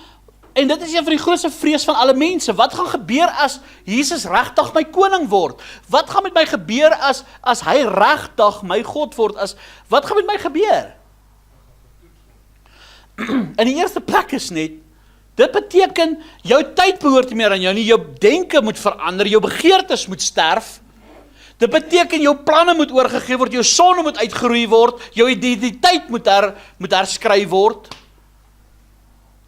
en dit is een van die grootste vrees van alle mense. Wat gaan gebeur as Jesus regtig my koning word? Wat gaan met my gebeur as hy regtig my God word? Wat gaan met my gebeur? In die eerste plek is net, dit beteken, jou tyd behoort nie meer aan jou nie, jou denke moet verander, jou begeertes moet sterf. Dit beteken, jou planne moet oorgegee word, jou sonde moet uitgeroei word, jou identiteit moet herskryf word.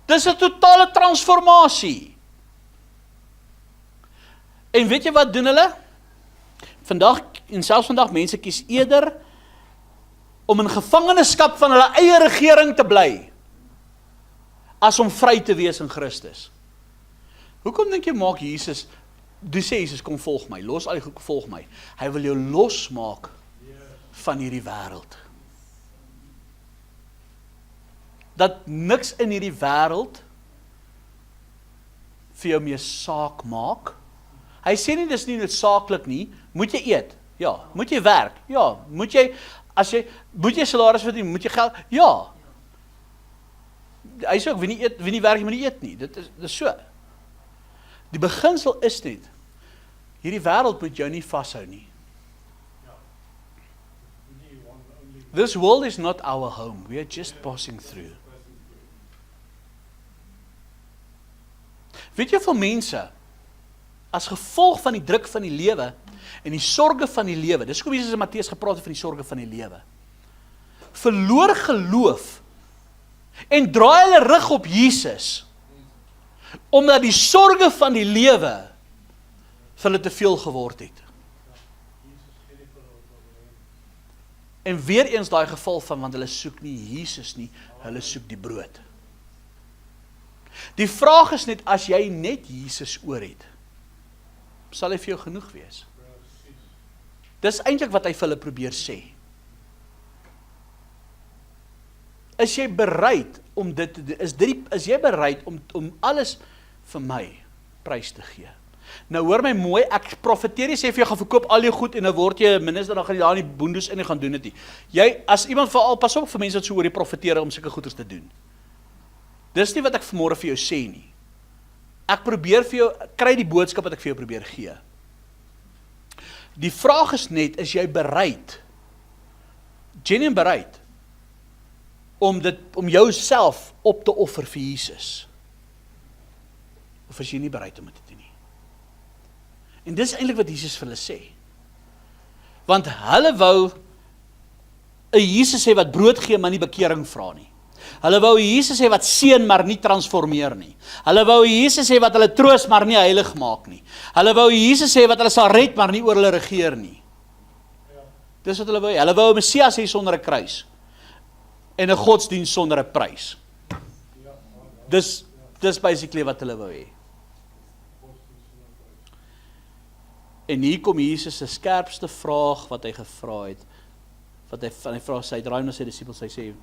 Dis 'n totale transformasie. En weet jy wat doen hulle? Selfs vandag, mense kies eerder om in gevangenskap van hulle eie regering te bly, as om vry te wees in Christus. Hoekom dink jy maak Jesus, toe sê Jesus, kom volg my, los al die goed, volg my. Hy wil jou losmaak van hierdie wêreld. Dat niks in hierdie wêreld vir jou meer saak maak. Hy sê nie, dis nie noodsaaklik nie, moet jy eet? Ja. Moet jy werk? Ja. Moet jy salaris verdien? Moet jy geld? Ja. Hy sê ook, wie nie werk, jy moet nie eet nie. Dit is so. Die beginsel is net, hierdie wêreld moet jou nie vashou nie. This world is not our home, we are just passing through. Weet jy hoeveel mense, as gevolg van die druk van die lewe, en die sorge van die lewe, dis hoekom Jesus in Matteus gepraat het van die sorge van die lewe, verloor geloof, en draai hulle rug op Jesus, omdat die sorge van die lewe, vir hulle te veel geword het. En weer eens daai geval van, want hulle soek nie Jesus nie, hulle soek die brood. Die vraag is net, as jy net Jesus oor het, sal hy vir jou genoeg wees. Dis eintlik wat hy vir hulle probeer sê. Is jy bereid om dit te doen? Is jy bereid om alles vir my prys te gee? Nou hoor my mooi, ek profeteer nie sê vir jou gaan verkoop al jou goed en dan word jy 'n minister, dan gaan jy daar in die boendes in en gaan doen dit nie. Jy, as iemand veral, pas op vir mense wat so oor die profeteer om sulke goeders te doen. Dis nie wat ek vanmôre vir jou sê nie. Ek probeer vir jou, kry die boodskap wat ek vir jou probeer gee. Die vraag is net, is jy bereid, genuine bereid, om jouself op te offer vir Jesus? Of is jy nie bereid om dit te doen nie? En dis eintlik wat Jesus vir hulle sê. Want hulle wou 'n Jesus hê wat brood gee, maar nie bekering vra nie. Hulle wou 'n Jesus hê wat seën, maar nie transformeer nie. Hulle wou 'n Jesus hê wat hulle troos, maar nie heilig maak nie. Hulle wou 'n Jesus hê wat hulle sal red, maar nie oor hulle regeer nie. Dis wat hulle wou hê. Hulle wou 'n Messias hê sonder 'n kruis. En 'n godsdienst sonder 'n prys. Dis basically wat hulle wou hê. En hier kom Jesus se skerpste vraag wat hy gevra het. Wat hy vra, hy draai na sy disippels, hy sê,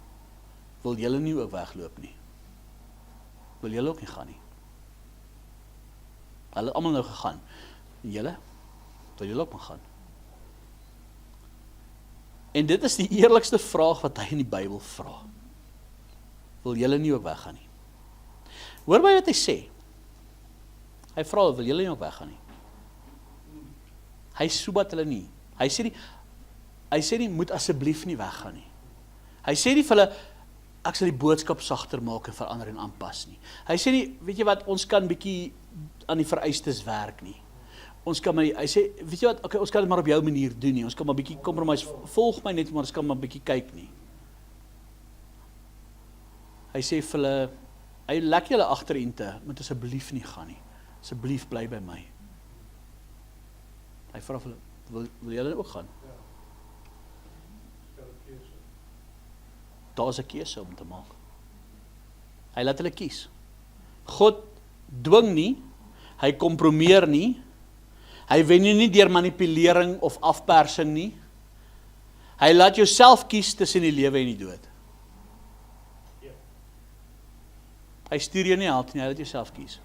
wil julle nie ook wegloop nie? Wil julle ook nie gaan nie? Hulle het almal nou gegaan. En julle? Wil julle ook maar gaan? En dit is die eerlikste vraag wat hy in die Bybel vra. Wil julle nie ook weggaan nie? Hoor my wat hy sê. Hy vra, wil julle nie ook weggaan nie? Hy soebat hulle nie. Hy sê nie, moet asseblief nie weggaan nie. Hy sê nie vir hulle, ek sal die boodskap sagter maak en verander en aanpas nie. Hy sê nie, weet jy wat, ons kan bietjie aan die vereistes werk nie. Ons kan maar, hy sê, weet jy wat, okay, ons kan dit maar op jou manier doen nie. Ons kan maar bietjie compromise, volg my net, maar ons kan maar bietjie kyk nie. Hy sê vir hulle, hy lek julle agterente, moet asseblief nie gaan nie. Asseblief bly by my. Hy vra vir hulle, wil julle ook gaan? Daar is 'n keuse om te maak. Hy laat hulle kies. God dwing nie, hy kompromieer nie, hy wen jou nie deur manipulering of afpersing nie. Hy laat jou self kies tussen die lewe en die dood. Hy stuur jou nie help nie, hy laat jou self kies.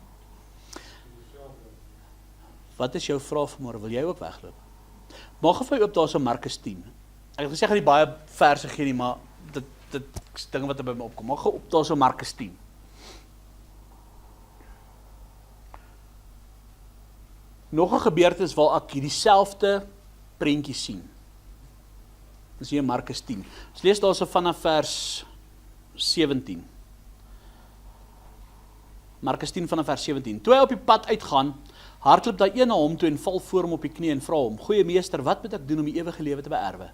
Wat is jou vraag vanmôre? Wil jy ook wegloop? Maak gou vir jou oop daar so Markus 10. Ek het gesê ek gaan nie baie verse gee nie, maar dit is dinge wat by my opkom. Maak gou op daar so Markus 10. Nog 'n gebeurtenis waar ek hierdie selfde prentjie sien. Dis hier in Markus 10. Ons lees daar so vanaf vers 17. Markus 10 vanaf vers 17. Toe hy op die pad uitgaan, hardloop daai een na hom toe en val voor hom op die knie en vra hom, goeie meester, wat moet ek doen om die ewige lewe te beerwe?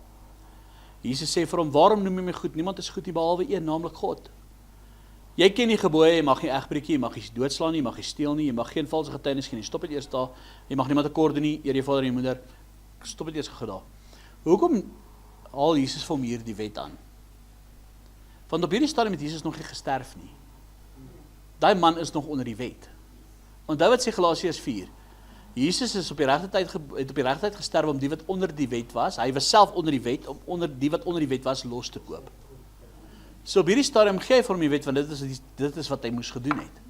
Jesus sê vir hom, waarom noem jy my goed? Niemand is goed nie behalwe een, naamlik God. Jy ken die gebooie, jy mag nie egbreek nie, jy mag nie doodslaan nie, jy mag nie steel nie, jy mag geen valse getuienis gee nie. Stop dit eers daar. Jy mag niemand tekort doen nie, eer jou vader en jou moeder. Stop dit eers gou daar. Hoekom haal Jesus vir hom hier die wet aan? Want op hierdie stadium het Jesus nog nie gesterf nie. Daai man is nog onder die wet. Onthou wat sê Galasiërs 4. Jesus is op die regte tyd gesterf om die wat onder die wet was. Hy was self onder die wet om die wat onder die wet was los te koop. So op hierdie stadium gee hy vir hom die wet, want dit is wat hy moes gedoen het.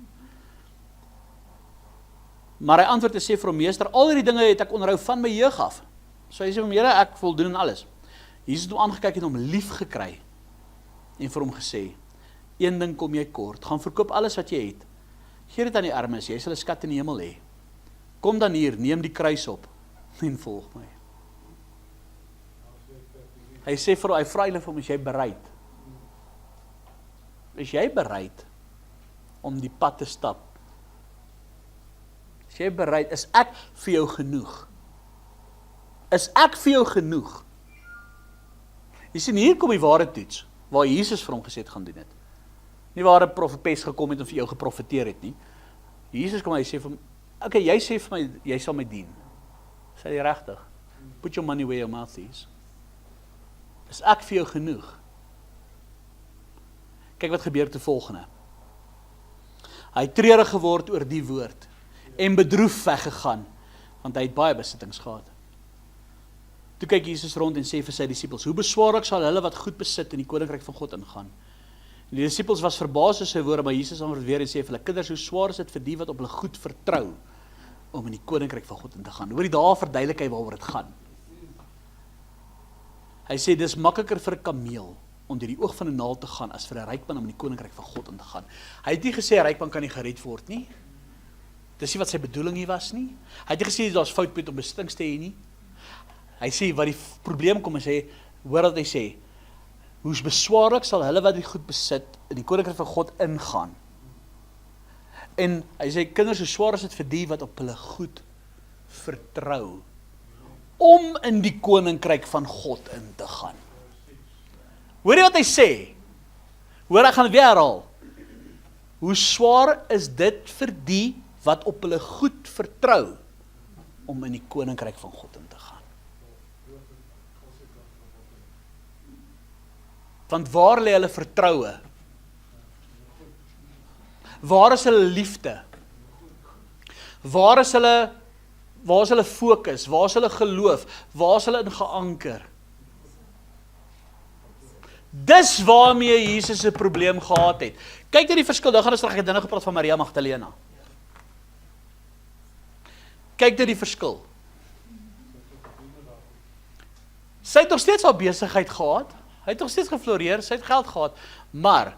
Maar hy antwoord en sê vir hom, meester, al hierdie dinge het ek onderhou van my jeug af. So hy sê vir hom, Here, ek voldoen aan alles. Jesus het hom aangekyk en hom lief gekry en vir hom gesê, een ding kom jy kort, gaan verkoop alles wat jy het. Gee dit aan die armes, jy sal 'n skat in die hemel hê. Kom dan hier, neem die kruis op en volg my. Hy sê vir hy vra hulle vir hom, is jy bereid? Is jy bereid om die pad te stap? Is jy bereid? Is ek vir jou genoeg? Is ek vir jou genoeg? Jy sien, hier kom die ware toets, waar Jesus vir hom gesê het gaan doen het. Nie waar 'n profetes gekom het en vir jou geprofeteer het nie. Jesus kom, hy sê vir hom, okay, jy sê vir my, jy sal my dien. Sê jy regtig? Put your money where your mouth is. Is ek vir jou genoeg? Kyk wat gebeur te volgende. Hy het treurig geword oor die woord en bedroef weggegaan, want hy het baie besittings gehad. Toe kyk Jesus rond en sê vir sy disippels, hoe beswaarlik sal hulle wat goed besit in die koninkryk van God ingaan? En die disippels was verbaas oor sy woorde, maar Jesus antwoord weer en sê vir hulle, kinders, hoe swaar is dit vir die wat op hulle goed vertrou om in die koninkryk van God in te gaan? Hoor jy, daar verduidelik hy waaroor dit gaan. Hy sê, dis makliker vir 'n kameel om deur die oog van 'n naald te gaan as vir 'n ryk man om in die koninkryk van God in te gaan. Hy het nie gesê 'n ryk man kan nie gered word nie. Dis nie wat sy bedoeling hier was nie. Hy het nie gesê daar's fout met om besittings te hê nie. Hy sê wat die probleem kom en sê, hoor wat hy sê, hoe beswaarlik sal hulle wat die goed besit in die koninkryk van God ingaan. En hy sê, kinders, hoe swaar is dit vir die wat op hulle goed vertrou om in die koninkryk van God in te gaan. Hoor jy wat hy sê? Hoor, ek gaan dit weer herhaal. Hoe swaar is dit vir die wat op hulle goed vertrou om in die koninkryk van God in te gaan? Want waar lê hulle vertroue? Waar is hulle liefde? Waar is hulle fokus? Waar is hulle geloof? Waar is hulle in geanker? Dis waarmee Jesus 'n probleem gehad het. Kyk net die verskil, dan gaan ons terug, ek het nou gepraat van Maria Magdalena. Kyk net die verskil. Sy het nog steeds haar besigheid gehad, hy het nog steeds gefloreer, sy het geld gehad, maar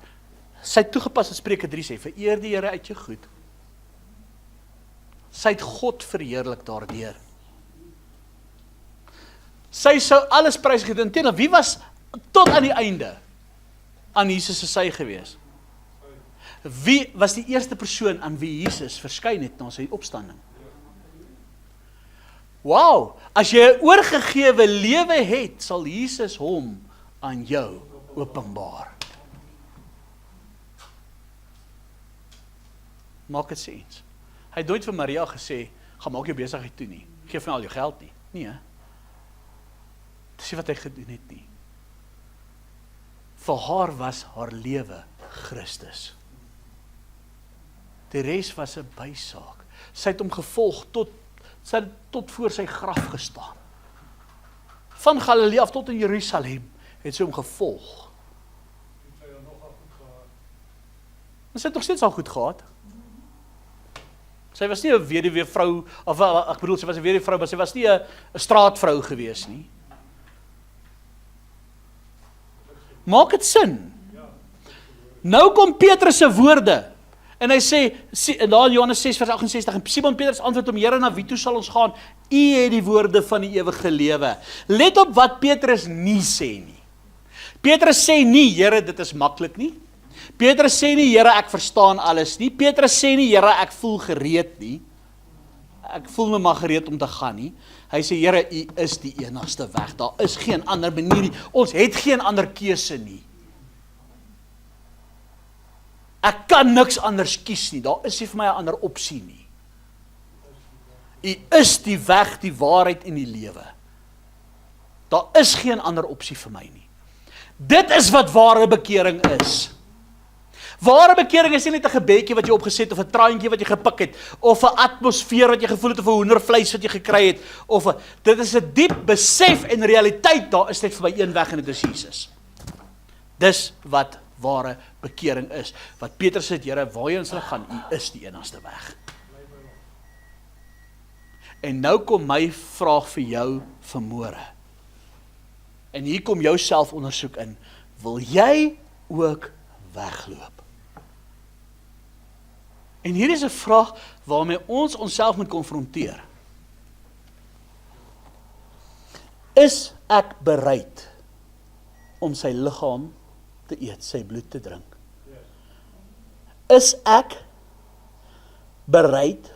sy het toegepas wat Spreuke 3 sê, vereer die Here uit jou goed. Sy het God verheerlik daardeur. Sy sou alles prys gegee het, en wie was tot aan die einde aan Jesus se sy gewees? Wie was die eerste persoon aan wie Jesus verskyn het na sy opstanding? Wow, as jy 'n oorgegewe lewe het, sal Jesus hom aan jou openbaar. Maak dit sens. Hy het nooit vir Maria gesê, gaan maak jou besigheid toe nie, geef my al jou geld nie. Nee, dis nie wat hy gedoen het nie. Vir haar was haar lewe Christus. Die res was 'n bysaak. Sy het hom gevolg sy het tot voor sy graf gestaan. Van Galilea af tot in Jerusalem het sy hom gevolg. Maar sy het nog steeds al goed gehad. Sy was nie 'n weduwee vrou, of ek bedoel, sy was 'n weduwee vrou, maar sy was nie 'n straatvrou gewees nie. Maak dit sin? Nou kom Petrus se woorde. En hy sê, daar in Johannes 6 vers 68, en Simon Petrus antwoord hom, Here, na wie toe sal ons gaan? U het die woorde van die ewige lewe. Let op wat Petrus nie sê nie. Petrus sê nie, Here, dit is maklik nie. Petrus sê nie, Here, ek verstaan alles nie. Petrus sê nie, Here, ek voel gereed nie. Ek voel my maar gereed om te gaan nie. Hy sê, Here, U is die enigste weg. Daar is geen ander manier nie. Ons het geen ander keuse nie. Ek kan niks anders kies nie. Daar is nie vir my 'n ander opsie nie. U is die weg, die waarheid en die lewe. Daar is geen ander opsie vir my nie. Dit is wat ware bekering is. Ware bekering is nie net 'n gebedjie wat jy opgeset het, of 'n traantjie wat jy gepik het, of 'n atmosfeer wat jy gevoel het, of 'n hoendervleis wat jy gekry het, dit is 'n diep besef en realiteit, daar is net vir my een weg en dit is Jesus. Dis wat ware bekering is. Wat Petrus sê, Here, waarheen ons sal gaan, U is die enigste weg. En nou kom my vraag vir jou vanmôre. En hier kom jou selfondersoek in. Wil jy ook wegloop? En hier is 'n vraag waarmee ons onsself moet konfronteer. Is ek bereid om sy liggaam te eet, sy bloed te drink? Is ek bereid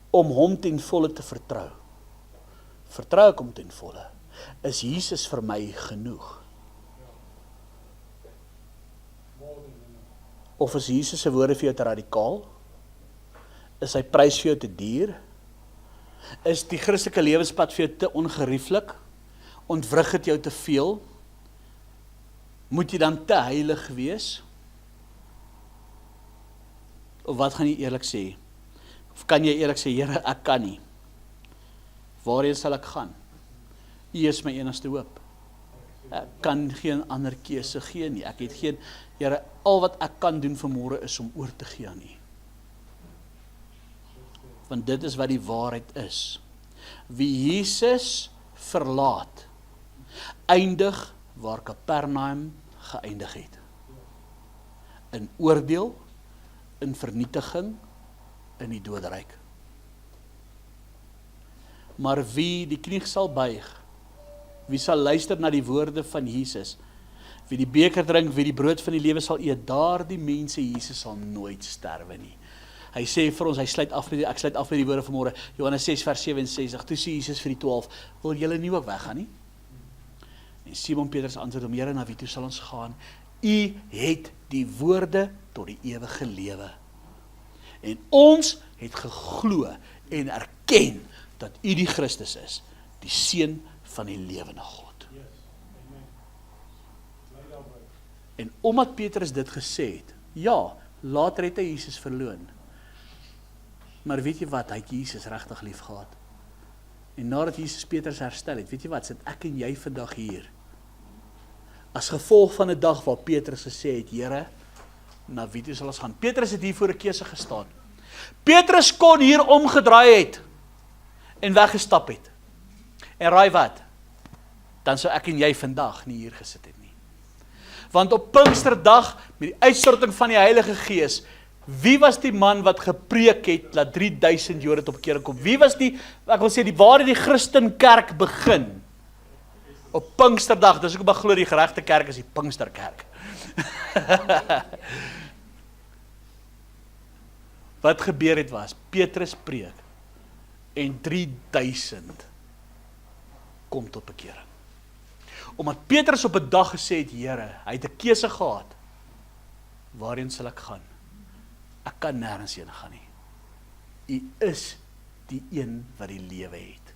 om hom ten volle te vertrou? Vertrou ek hom ten volle? Is Jesus vir my genoeg? Of is Jesus se woorde vir jou te radikaal? Is sy prys vir jou te duur? Is die Christelike lewenspad vir jou te ongerieflik? Ontwrig dit jou te veel? Moet jy dan te heilig wees? Of wat gaan jy eerlik sê? Of kan jy eerlik sê, Here, ek kan nie. Waarheen sal ek gaan? U is my enigste hoop. Ek kan geen ander keuse gee nie. Ek het geen, Here, al wat ek kan doen vanmôre is om oor te gee aan U. Want dit is wat die waarheid is. Wie Jesus verlaat, eindig waar Kapernaum geëindig het. In oordeel, in vernietiging, in die doodryk. Maar wie die knie sal buig, wie sal luister na die woorde van Jesus, wie die beker drink, wie die brood van die lewe sal eet, daardie mense, Jesus sal nooit sterwe nie. Hy sê vir ons, ek sluit af met die woorde vanmôre, Johannes 6 vers 67, toe sê Jesus vir die 12, wil julle nie ook weggaan nie? En Simon Petrus antwoord hom, Here, na wie toe sal ons gaan? U het die woorde tot die ewige lewe. En ons het geglo en erken dat U die Christus is, die Seun van die lewende God. En omdat Petrus dit gesê het, ja, later het hy Jesus verloon. Maar weet jy wat, hy het Jesus regtig lief gehad. En nadat Jesus Petrus herstel het, weet jy wat, sit ek en jy vandag hier, as gevolg van 'n dag waar Petrus gesê het, Here, na wie toe sal ons gaan? Petrus het hier voor 'n keuse gestaan. Petrus kon hier omgedraai het, en weggestap het. En raai wat? Dan sou ek en jy vandag nie hier gesit het nie. Want op Pinksterdag, met die uitstorting van die Heilige Gees, wie was die man wat gepreek het, dat 3000 Jode tot bekering kom? Wie was die, ek wil sê, waar het die Christenkerk begin? Op Pinksterdag, dis ook maar glo die geregte kerk is die Pinksterkerk. Wat gebeur het was, Petrus preek, en 3000 kom tot bekering. Omdat Petrus op 'n dag gesê het, Here, hy het 'n keuse gehad, waarheen sal ek gaan? Ek kan nêrens heen gaan nie. U is die een wat die lewe het.